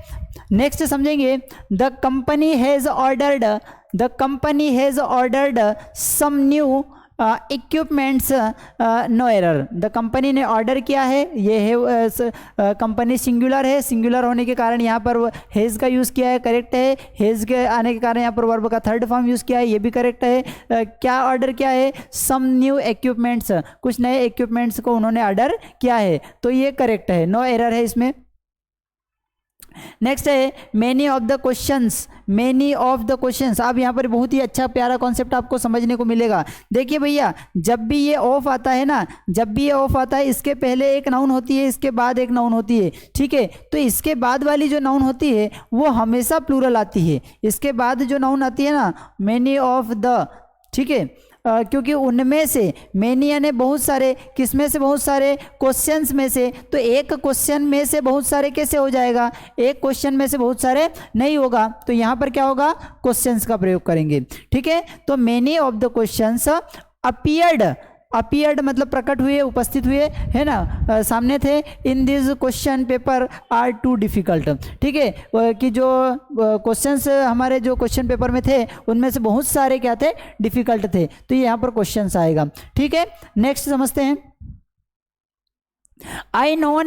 नेक्स्ट समझेंगे, the company has ordered some new equipments, no error. The company ने ऑर्डर किया है, ये है कंपनी सिंगुलर है, सिंगुलर होने के कारण यहाँ पर हैज़ का यूज़ किया है, करेक्ट है। हैज़ के आने के कारण यहाँ पर वर्ब का थर्ड फॉर्म यूज़ किया है, ये भी करेक्ट है। क्या ऑर्डर किया है, सम न्यू इक्विपमेंट्स, कुछ नए इक्विपमेंट्स को उन्होंने ऑर्डर किया है, तो ये करेक्ट है, नो एरर है इसमें। नेक्स्ट है मेनी ऑफ द क्वेश्चंस। अब यहाँ पर बहुत ही अच्छा प्यारा कॉन्सेप्ट आपको समझने को मिलेगा। देखिए भैया, जब भी ये ऑफ आता है ना, जब भी ये ऑफ आता है, इसके पहले एक नाउन होती है, इसके बाद एक नाउन होती है, ठीक है। तो इसके बाद वाली जो नाउन होती है वो हमेशा प्लूरल आती है। इसके बाद जो नाउन आती है ना, मेनी ऑफ द, ठीक है, क्योंकि उनमें से, मेनी यानी बहुत सारे, किसमें से बहुत सारे, क्वेश्चंस में से। तो एक क्वेश्चन में से बहुत सारे कैसे हो जाएगा, एक क्वेश्चन में से बहुत सारे नहीं होगा, तो यहाँ पर क्या होगा, क्वेश्चंस का प्रयोग करेंगे, ठीक है। तो many of the questions appeared मतलब प्रकट हुए, उपस्थित हुए, है ना, सामने थे। In this question paper are too difficult, ठीक है, कि जो क्वेश्चंस हमारे जो क्वेश्चन पेपर में थे उनमें से बहुत सारे क्या थे, डिफिकल्ट थे, तो ये यहाँ पर क्वेश्चंस आएगा, ठीक है। नेक्स्ट समझते हैं, I know one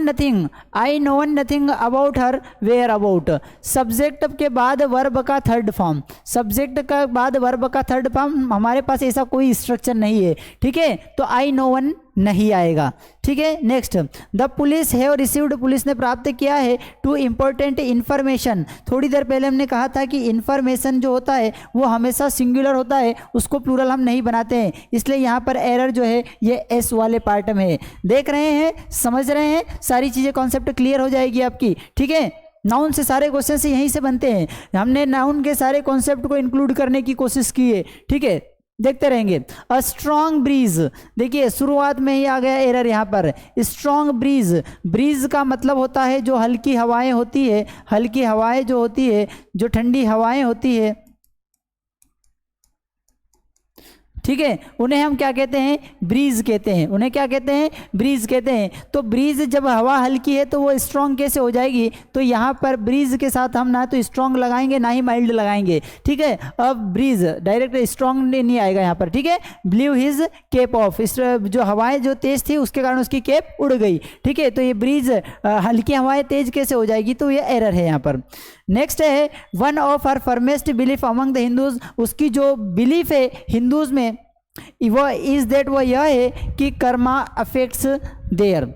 nothing about her, where about. Subject के बाद वर्ब का थर्ड फॉर्म, सब्जेक्ट का बाद वर्ब का थर्ड फॉर्म, हमारे पास ऐसा कोई स्ट्रक्चर नहीं है, ठीक है। तो आई नो वन नहीं आएगा, ठीक है। Next, the police have received, police ने प्राप्त किया है, टू इम्पोर्टेंट इन्फॉर्मेशन। थोड़ी देर पहले हमने कहा था कि इन्फॉर्मेशन जो होता है वो हमेशा सिंगुलर होता है, उसको प्लूरल हम नहीं बनाते हैं, इसलिए यहाँ पर एरर जो है ये एस वाले पार्ट में है। देख रहे हैं, समझ रहे हैं, सारी चीज़ें कॉन्सेप्ट क्लियर हो जाएगी आपकी, ठीक है। नाउन से सारे क्वेश्चन से यहीं से बनते हैं, हमने नाउन के सारे कॉन्सेप्ट को इंक्लूड करने की कोशिश की है, ठीक है। देखते रहेंगे। अ स्ट्रॉन्ग ब्रीज, देखिए शुरुआत में ही आ गया एरर यहाँ पर, स्ट्रॉन्ग ब्रीज। ब्रीज का मतलब होता है जो हल्की हवाएं होती है, हल्की हवाएं जो होती है, जो ठंडी हवाएं होती है, ठीक है, उन्हें हम क्या कहते हैं, ब्रीज कहते हैं। उन्हें क्या कहते हैं, ब्रीज कहते हैं। तो ब्रीज जब हवा हल्की है तो वो स्ट्रॉन्ग कैसे हो जाएगी, तो यहाँ पर ब्रीज के साथ हम ना तो स्ट्रॉन्ग लगाएंगे ना ही माइल्ड लगाएंगे, ठीक है। अब ब्रीज डायरेक्ट स्ट्रॉन्ग नहीं आएगा यहाँ पर, ठीक है। ब्लू हिज केप ऑफ, इस जो हवाएं जो तेज थी उसके कारण उसकी केप उड़ गई, ठीक है। तो ये ब्रीज हल्की हवाएं तेज कैसे हो जाएगी, तो ये एरर है यहाँ पर। नेक्स्ट है one of our firmest belief among the Hindus, उसकी जो बिलीफ है हिंदूज में वो इज दैट, वो यह है कि कर्मा अफेक्ट्स देयर,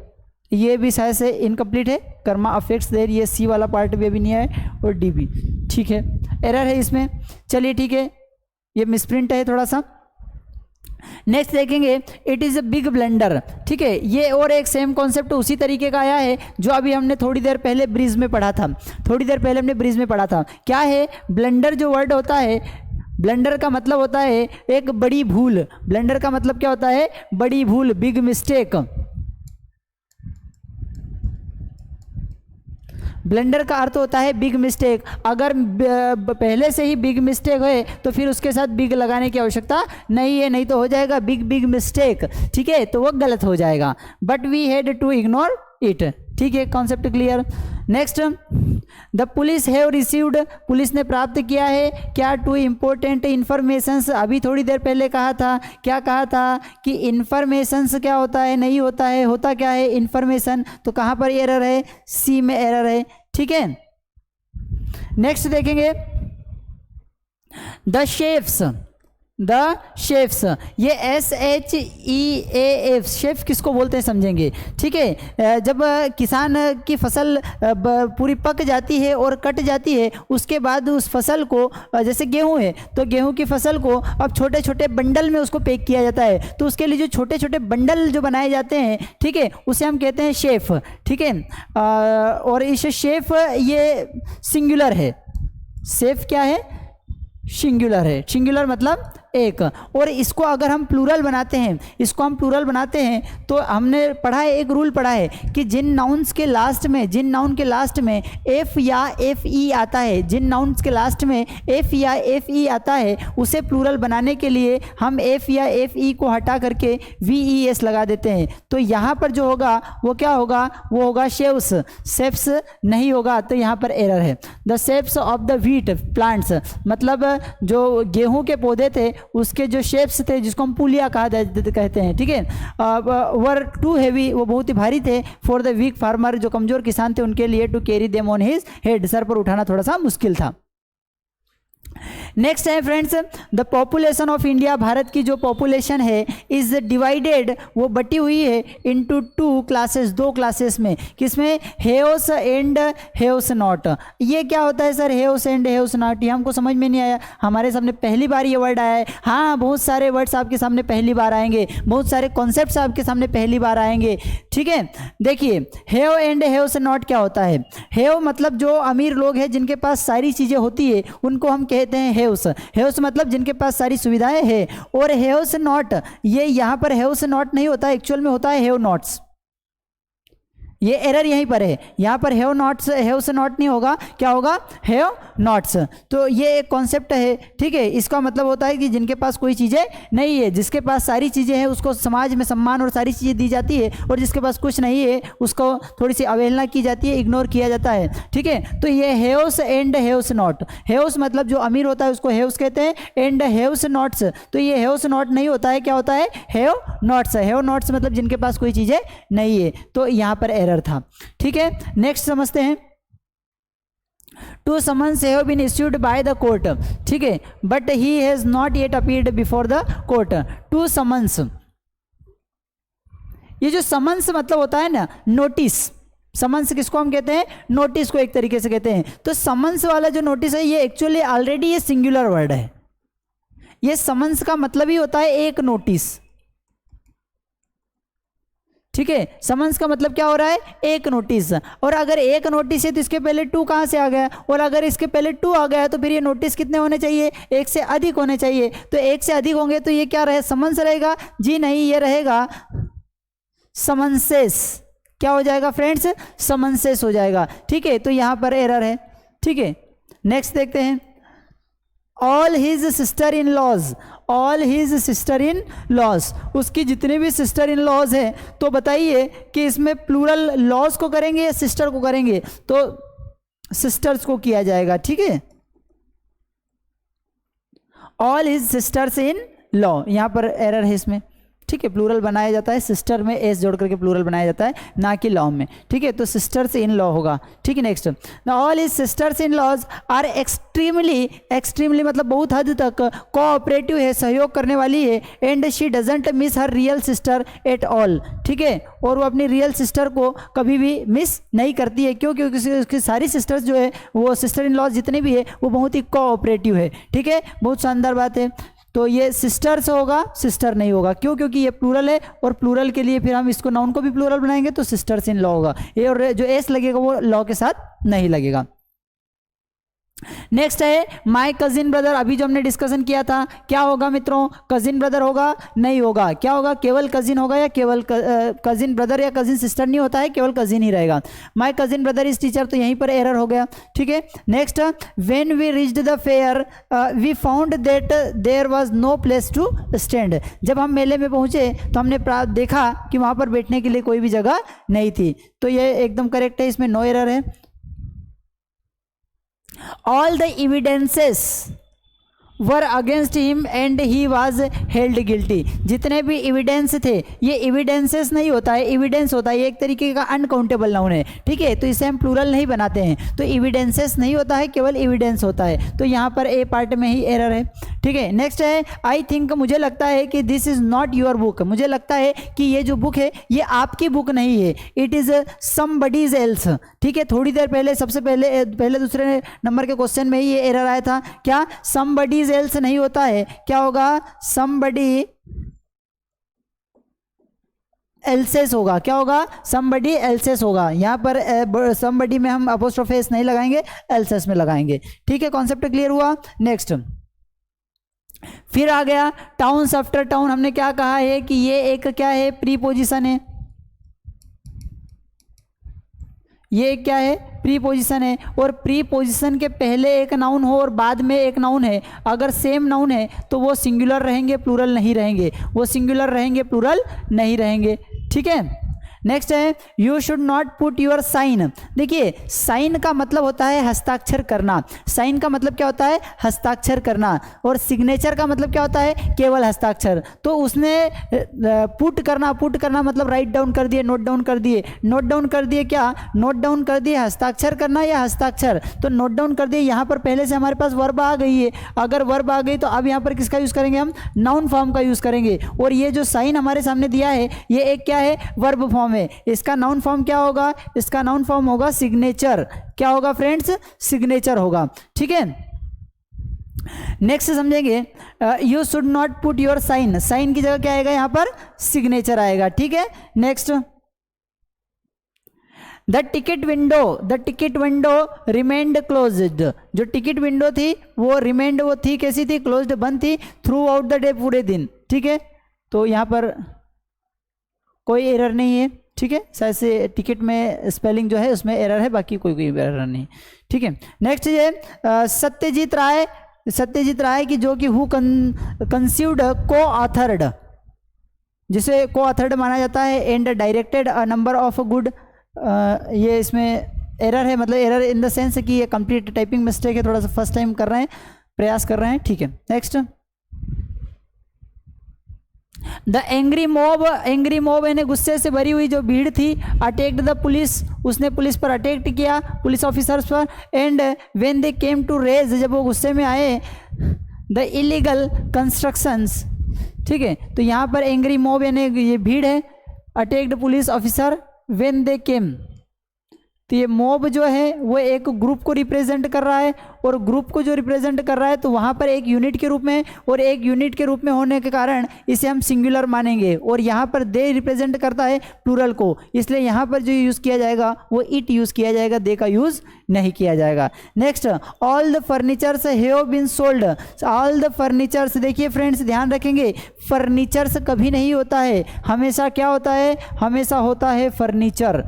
ये भी शायद से इनकम्प्लीट है, कर्मा अफेक्ट्स देयर, ये सी वाला पार्ट भी अभी नहीं है, और डी भी, ठीक है, एरर है इसमें। चलिए ठीक है, ये मिसप्रिंट है थोड़ा सा। नेक्स्ट देखेंगे, it is a big blender, ठीक है। ये और एक सेम कॉन्सेप्ट उसी तरीके का आया है जो अभी हमने थोड़ी देर पहले ब्रीज में पढ़ा था, क्या है, ब्लेंडर जो वर्ड होता है, ब्लेंडर का मतलब होता है एक बड़ी भूल। ब्लेंडर का मतलब क्या होता है, बड़ी भूल, बिग मिस्टेक। ब्लेंडर का अर्थ होता है बिग मिस्टेक। अगर पहले से ही बिग मिस्टेक है तो फिर उसके साथ बिग लगाने की आवश्यकता नहीं है, नहीं तो हो जाएगा बिग मिस्टेक, ठीक है, तो वो गलत हो जाएगा। But we had to ignore it, ठीक है, concept clear. Next, the police have received, police ने प्राप्त किया है क्या, टू इम्पोर्टेंट इन्फॉर्मेशंस। अभी थोड़ी देर पहले कहा था, क्या कहा था कि इन्फॉर्मेशंस क्या होता है, नहीं होता है, होता क्या है, इन्फॉर्मेशन। तो कहाँ पर एरर है, सी में एरर है, ठीक है। नेक्स्ट देखेंगे, द शेफ्स, द शेफ्स, ये SHEAF शेफ किसको बोलते हैं समझेंगे, ठीक है। जब किसान की फसल पूरी पक जाती है और कट जाती है, उसके बाद उस फसल को, जैसे गेहूं है तो गेहूं की फसल को अब छोटे छोटे बंडल में उसको पैक किया जाता है, तो उसके लिए जो छोटे छोटे बंडल जो बनाए जाते हैं, ठीक है, उसे हम कहते हैं शेफ, ठीक है। और इस शेफ ये सिंगुलर है, शेफ क्या है, सिंगुलर है, सिंगुलर मतलब एक। और इसको अगर हम प्लूरल बनाते हैं, इसको हम प्लूरल बनाते हैं तो हमने पढ़ा है, एक रूल पढ़ा है कि जिन नाउन्स के लास्ट में, जिन नाउन के लास्ट में एफ या एफ ई आता है, जिन नाउन्स के लास्ट में एफ या एफ ई आता है, उसे प्लूरल बनाने के लिए हम एफ या एफ ई को हटा करके VES लगा देते हैं। तो यहाँ पर जो होगा वो क्या होगा, वो होगा शेव्स, सेप्स नहीं होगा, तो यहाँ पर एरर है। The ceps of the wheat plants, मतलब जो गेहूं के पौधे थे उसके जो शेप्स थे, जिसको हम पुलिया कहते हैं, ठीक है, वर टू हैवी, वो बहुत ही भारी थे, फॉर द वीक फार्मर, जो कमजोर किसान थे उनके लिए, to carry them on his head, सर पर उठाना थोड़ा सा मुश्किल था। नेक्स्ट है friends, the population of India, भारत की जो पॉपुलेशन है इज डिवाइडेड, वो बटी हुई है इनटू 2 क्लासेस, 2 क्लासेस में, किसमें, हेव्स एंड हेव्स नॉट। ये क्या होता है सर, हेव्स एंड हेव्स नॉट, ये हमको समझ में नहीं आया, हमारे सामने पहली बार ये वर्ड आया है। हाँ, बहुत सारे वर्ड्स आपके सामने पहली बार आएंगे, बहुत सारे कॉन्सेप्ट्स आपके सामने पहली बार आएंगे, ठीक है। देखिए हेव एंड हेव्स नॉट क्या होता है, हेव मतलब जो अमीर लोग हैं जिनके पास सारी चीज़ें होती है उनको हम कहते हैं हेव्स, हेव्स मतलब जिनके पास सारी सुविधाएं हैं। और हेव्स नॉट, ये यहाँ पर हेव्स नॉट नहीं होता, एक्चुअल में होता है हेव नॉट्स, ये एरर यहीं पर है, यहाँ पर हेव नॉट्स, हेव से नॉट नहीं होगा, क्या होगा, हेव नॉट्स। तो ये एक कॉन्सेप्ट है, ठीक है, इसका मतलब होता है कि जिनके पास कोई चीज़ें नहीं है, जिसके पास सारी चीज़ें हैं उसको समाज में सम्मान और सारी चीज़ें दी जाती है, और जिसके पास कुछ नहीं है उसको थोड़ी सी अवहेलना की जाती है, इग्नोर किया जाता है, ठीक है। तो ये हेव्स एंड हेव्स नॉट, हेव्स मतलब जो अमीर होता है उसको हेव्स कहते हैं, एंड हेव्स नॉट्स, तो ये हेव्स नॉट नहीं होता है, क्या होता है, हेव नॉट्स। हेव नॉट्स मतलब जिनके पास कोई चीज़ें नहीं है, तो यहाँ पर एरर था, ठीक है। नेक्स्ट समझते हैं, two summons have been issued by the court, ठीक है, but he has not yet appeared before the court. Two summons, ये जो समन्स मतलब होता है ना, नोटिस, समन्स किसको हम कहते हैं, नोटिस को एक तरीके से कहते हैं। तो समन्स वाला जो नोटिस है ये एक्चुअली ऑलरेडी ये सिंगुलर वर्ड है, ये समन्स का मतलब ही होता है एक नोटिस, ठीक है। समन्स का मतलब क्या हो रहा है, एक नोटिस, और अगर एक नोटिस है तो इसके पहले 2 कहाँ से आ गया, और अगर इसके पहले 2 आ गया तो फिर ये नोटिस कितने होने चाहिए, 1 से अधिक होने चाहिए। तो 1 से अधिक होंगे तो ये क्या रहे, समन्स रहेगा, जी नहीं, ये रहेगा समन्सेस। क्या हो जाएगा फ्रेंड्स, समन्सेस हो जाएगा, ठीक है। तो यहाँ पर एरर है, ठीक है। नेक्स्ट देखते हैं, all his sister in laws, all his sister in laws, उसकी जितने भी सिस्टर इन लॉज हैं, तो बताइए कि इसमें प्लूरल लॉज को करेंगे या सिस्टर को करेंगे, तो सिस्टर्स को किया जाएगा, ठीक है। All his sisters in law, यहाँ पर एरर है इसमें, ठीक है। प्लूरल बनाया जाता है, सिस्टर में एस जोड़ करके प्लूरल बनाया जाता है, ना कि लॉ में, ठीक है। तो सिस्टर्स इन लॉ होगा, ठीक है। Next, all his sisters in laws are extremely, extremely मतलब बहुत हद तक कोऑपरेटिव है, सहयोग करने वाली है, and she doesn't miss her real sister at all, ठीक है। और वो अपनी रियल सिस्टर को कभी भी मिस नहीं करती है, क्यों, क्योंकि उसकी सारी सिस्टर्स जो है, वो सिस्टर इन लॉज जितने भी है वो बहुत ही कोऑपरेटिव है, ठीक है। बहुत शानदार बात है। तो ये सिस्टर्स होगा, सिस्टर नहीं होगा, क्यों, क्योंकि ये प्लूरल है, और प्लूरल के लिए फिर हम इसको नाउन को भी प्लूरल बनाएंगे तो सिस्टर्स इन लॉ होगा, ये, और जो एस लगेगा वो लॉ के साथ नहीं लगेगा। नेक्स्ट है माय कजिन ब्रदर, अभी जो हमने डिस्कशन किया था, क्या होगा मित्रों, कजिन ब्रदर होगा, नहीं होगा, क्या होगा, केवल कजिन होगा, या केवल कजिन ब्रदर या कजिन सिस्टर नहीं होता है, केवल कजिन ही रहेगा। My cousin brother is teacher, तो यहीं पर एरर हो गया, ठीक है। Next, when we reached the fair we found that there was no place to stand, जब हम मेले में पहुंचे तो हमने देखा कि वहां पर बैठने के लिए कोई भी जगह नहीं थी, तो ये एकदम करेक्ट है, इसमें नो एरर है। All the evidences, were against him and he was held guilty. जितने भी एविडेंस थे, ये एविडेंसेस नहीं होता है, एविडेंस होता है, ये एक तरीके का अनकाउंटेबल नाउन है, ठीक है। तो इसे हम प्लूरल नहीं बनाते हैं, तो एविडेंसेस नहीं होता है, केवल एविडेंस होता है। तो यहाँ पर ए पार्ट में ही एरर है, ठीक है। नेक्स्ट है आई थिंक, मुझे लगता है कि this is not your book. मुझे लगता है कि ये जो बुक है ये आपकी बुक नहीं है, इट इज़ समबडीज एल्स, ठीक है। थोड़ी देर पहले, सबसे पहले दूसरे नंबर के क्वेश्चन में ही ये एरर आया था, क्या समबडीज एल्स नहीं होता है, क्या होगा समबडी एल्सेस होगा, क्या होगा समबडी एल्सेस होगा। यहाँ पर समबडी में हम अपोस्ट्रोफे एस नहीं लगाएंगे, एल्सेस में लगाएंगे, ठीक है। कॉन्सेप्ट क्लियर हुआ। नेक्स्ट फिर आ गया टाउन्स आफ्टर टाउन। हमने क्या कहा है कि ये एक क्या है, प्रीपोजिशन है, ये क्या है, प्रीपोजिशन है। और प्रीपोजिशन के पहले एक नाउन हो और बाद में एक नाउन है, अगर सेम नाउन है तो वो सिंगुलर रहेंगे, प्लूरल नहीं रहेंगे, वो सिंगुलर रहेंगे, प्लूरल नहीं रहेंगे, ठीक है। नेक्स्ट है you should not put your sign. देखिए साइन का मतलब होता है हस्ताक्षर करना, साइन का मतलब क्या होता है, हस्ताक्षर करना, और सिग्नेचर का मतलब क्या होता है, केवल हस्ताक्षर। तो उसने पुट करना मतलब राइट डाउन कर दिए, नोट डाउन कर दिए, नोट डाउन कर दिए, क्या नोट डाउन कर दिए, हस्ताक्षर करना या हस्ताक्षर, तो नोट डाउन कर दिए। यहाँ पर पहले से हमारे पास वर्ब आ गई है, अगर वर्ब आ गई तो अब यहाँ पर किसका यूज़ करेंगे, हम नाउन फॉर्म का यूज़ करेंगे। और ये जो साइन हमारे सामने दिया है ये एक क्या है, वर्ब फॉर्म, इसका नाउन फॉर्म क्या होगा, इसका नाउन फॉर्म होगा सिग्नेचर। क्या होगा फ्रेंड्स, सिग्नेचर होगा, ठीक है। नेक्स्ट समझेंगे you should not put your sign, sign की जगह क्या आएगा, यहां पर सिग्नेचर आएगा, ठीक है। Next the ticket window remained closed. जो टिकट विंडो थी वो रिमेंड, वो थी कैसी थी, क्लोज्ड, बंद थी थ्रू आउट द डे, पूरे दिन, ठीक है। तो यहाँ पर कोई एरर नहीं है, ठीक है। शायद से टिकट में स्पेलिंग जो है उसमें एरर है, बाकी कोई एरर नहीं, ठीक है। नेक्स्ट ये सत्यजीत राय की जो कि हु कंसीव्ड को ऑथर्ड, जिसे को ऑथर्ड माना जाता है, and directed a number of good. ये इसमें एरर है, मतलब एरर इन द सेंस कि ये कंप्लीट टाइपिंग मिस्टेक है, थोड़ा सा फर्स्ट टाइम कर रहे हैं, प्रयास कर रहे हैं, ठीक है। नेक्स्ट द एंग्री मॉब यानी गुस्से से भरी हुई जो भीड़ थी, अटैक्ड द पुलिस, उसने पुलिस पर अटैक किया, पुलिस ऑफिसर्स पर, and when they came to rage, जब वो गुस्से में आए, द इलीगल कंस्ट्रक्शंस, ठीक है। तो यहाँ पर एंग्री मॉब यानी ये भीड़ है, attacked police officer, when they came, तो ये मॉब जो है वो एक ग्रुप को रिप्रेजेंट कर रहा है, और ग्रुप को जो रिप्रेजेंट कर रहा है तो वहाँ पर एक यूनिट के रूप में, और एक यूनिट के रूप में होने के कारण इसे हम सिंगुलर मानेंगे, और यहाँ पर दे रिप्रेजेंट करता है प्लूरल को, इसलिए यहाँ पर जो यूज़ किया जाएगा वो इट यूज़ किया जाएगा, दे का यूज़ नहीं किया जाएगा। Next all the furnitures have been sold. All the furnitures, देखिए फ्रेंड्स ध्यान रखेंगे, फर्नीचर्स कभी नहीं होता है, हमेशा क्या होता है, हमेशा होता है फर्नीचर।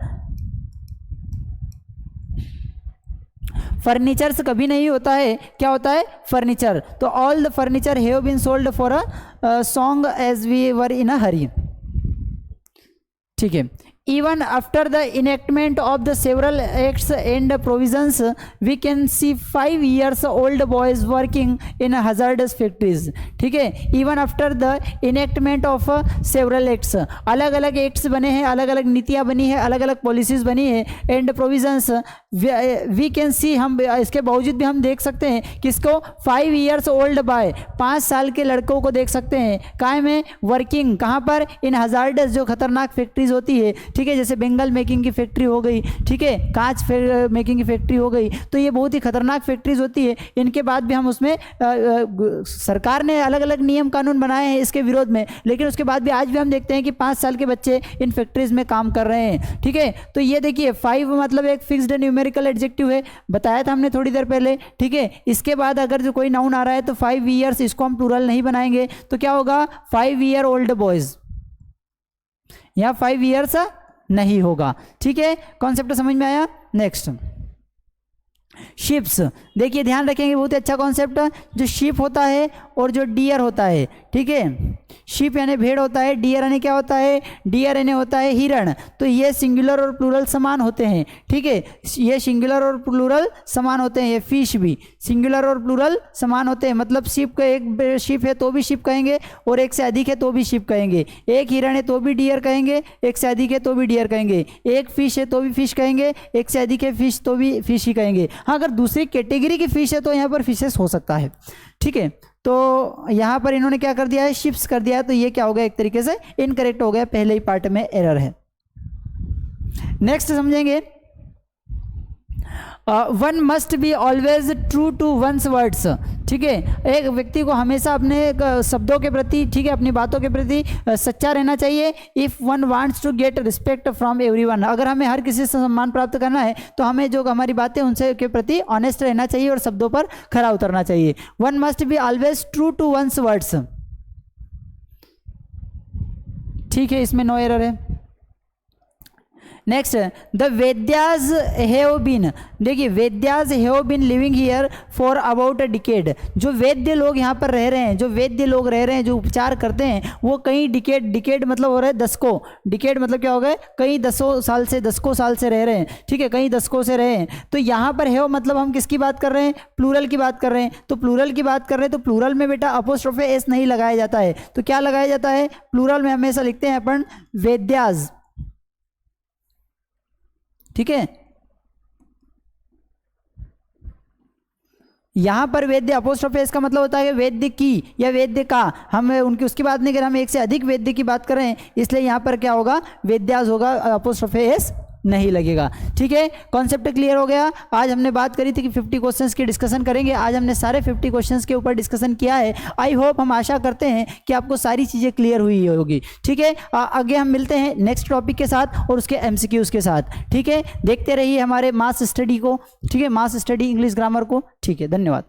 फर्नीचर्स कभी नहीं होता है, क्या होता है, फर्नीचर। तो all the furniture have been sold for a song as we were in a hurry, ठीक है। Even after the enactment of the several acts and provisions, we can see 5 years old boys working in hazardous factories, ठीक है। Even after the enactment of several acts, अलग अलग एक्ट्स बने हैं, अलग अलग नीतियाँ बनी है, अलग अलग पॉलिसीज़ बनी है, and provisions we can see, हम इसके बावजूद भी हम देख सकते हैं किसको, 5 years old बॉय, 5 साल के लड़कों को देख सकते हैं, काय में, वर्किंग, कहाँ पर, इन हजार्डस, जो खतरनाक फैक्ट्रीज होती है, ठीक है, जैसे बेंगल मेकिंग की फैक्ट्री हो गई, ठीक है, कांच मेकिंग की फैक्ट्री हो गई, तो ये बहुत ही खतरनाक फैक्ट्रीज होती है। इनके बाद भी हम उसमें सरकार ने अलग अलग नियम कानून बनाए हैं इसके विरोध में, लेकिन उसके बाद भी आज भी हम देखते हैं कि 5 साल के बच्चे इन फैक्ट्रीज में काम कर रहे हैं, ठीक है। तो ये देखिए 5 मतलब एक फिक्स्ड न्यूमेरिकल एडजेक्टिव है, बताया था हमने थोड़ी देर पहले, ठीक है। इसके बाद अगर जो कोई नाउन आ रहा है तो 5 years, इसको हम प्लूरल नहीं बनाएंगे, तो क्या होगा, 5 year old बॉयज, यहाँ 5 years नहीं होगा, ठीक है। कॉन्सेप्ट समझ में आया। नेक्स्ट शिप्स, देखिए ध्यान रखेंगे, बहुत ही अच्छा कॉन्सेप्ट। जो शिप होता है और जो डियर होता है, ठीक है, शीप यानी भेड़ होता है, डियर यानी क्या होता है, डियर यानी होता है हिरण। तो ये सिंगुलर और प्लूरल समान होते हैं, ठीक है, ये सिंगुलर और प्लूरल समान होते हैं। ये फिश भी सिंगुलर और प्लूरल समान होते हैं, मतलब शिप का एक शिप है तो भी शिप कहेंगे, और एक से अधिक है तो भी शिप कहेंगे। एक हिरण है तो भी डियर कहेंगे, एक से अधिक है तो भी डियर कहेंगे। एक फिश है तो भी फिश कहेंगे, एक से अधिक है फिश तो भी फिश ही कहेंगे। हाँ, अगर दूसरी कैटेगरी की फिश है तो यहाँ पर फिशेस हो सकता है, ठीक है। तो यहाँ पर इन्होंने क्या कर दिया है, शिप्स कर दिया है, तो ये क्या हो गया, एक तरीके से इनकरेक्ट हो गया, पहले ही पार्ट में एरर है। नेक्स्ट समझेंगे, one must be always true to one's words, ठीक है, एक व्यक्ति को हमेशा अपने शब्दों के प्रति, ठीक है, अपनी बातों के प्रति सच्चा रहना चाहिए। If one wants to get respect from everyone, अगर हमें हर किसी से सम्मान प्राप्त करना है तो हमें जो हमारी बातें उनसे के प्रति ऑनेस्ट रहना चाहिए और शब्दों पर खरा उतरना चाहिए। One must be always true to one's words, ठीक है, इसमें नो एरर है। Next, the vaidyas have been, देखिए vaidyas have been living here for about a decade, जो वैद्य लोग यहाँ पर रह रहे हैं, जो वैद्य लोग रह रहे हैं, जो उपचार करते हैं, वो कई डिकेड, डिकेड मतलब हो रहा है दशकों, डिकेड मतलब क्या हो गए, कई दसों साल से रह रहे हैं, ठीक है, कई दशकों से रहे हैं। तो यहाँ पर हैव मतलब हम किसकी बात कर रहे हैं, प्लूरल की बात कर रहे हैं। तो प्लूरल की बात कर रहे हैं तो प्लूरल में बेटा अपोस्ट्रोफे एस नहीं लगाया जाता है, तो क्या लगाया जाता है, प्लूरल में हमेशा लिखते हैं अपन वेद्याज, ठीक है। यहां पर वेद्य अपोस्ट्रोफे एस का मतलब होता है वेद्य की या वेद्य का, हम उनकी उसकी बात नहीं कर रहे, हम एक से अधिक वेद्य की बात कर रहे हैं, इसलिए यहां पर क्या होगा, वेद्याज होगा, अपोस्ट्रोफे एस नहीं लगेगा, ठीक है। कॉन्सेप्ट क्लियर हो गया। आज हमने बात करी थी कि 50 क्वेश्चंस की डिस्कशन करेंगे, आज हमने सारे 50 क्वेश्चंस के ऊपर डिस्कशन किया है। आई होप, हम आशा करते हैं कि आपको सारी चीज़ें क्लियर हुई होगी, ठीक है। आगे हम मिलते हैं नेक्स्ट टॉपिक के साथ और उसके एमसीक्यूज के साथ, ठीक है। देखते रहिए हमारे मास स्टडी को, ठीक है, मास स्टडी इंग्लिश ग्रामर को, ठीक है। धन्यवाद।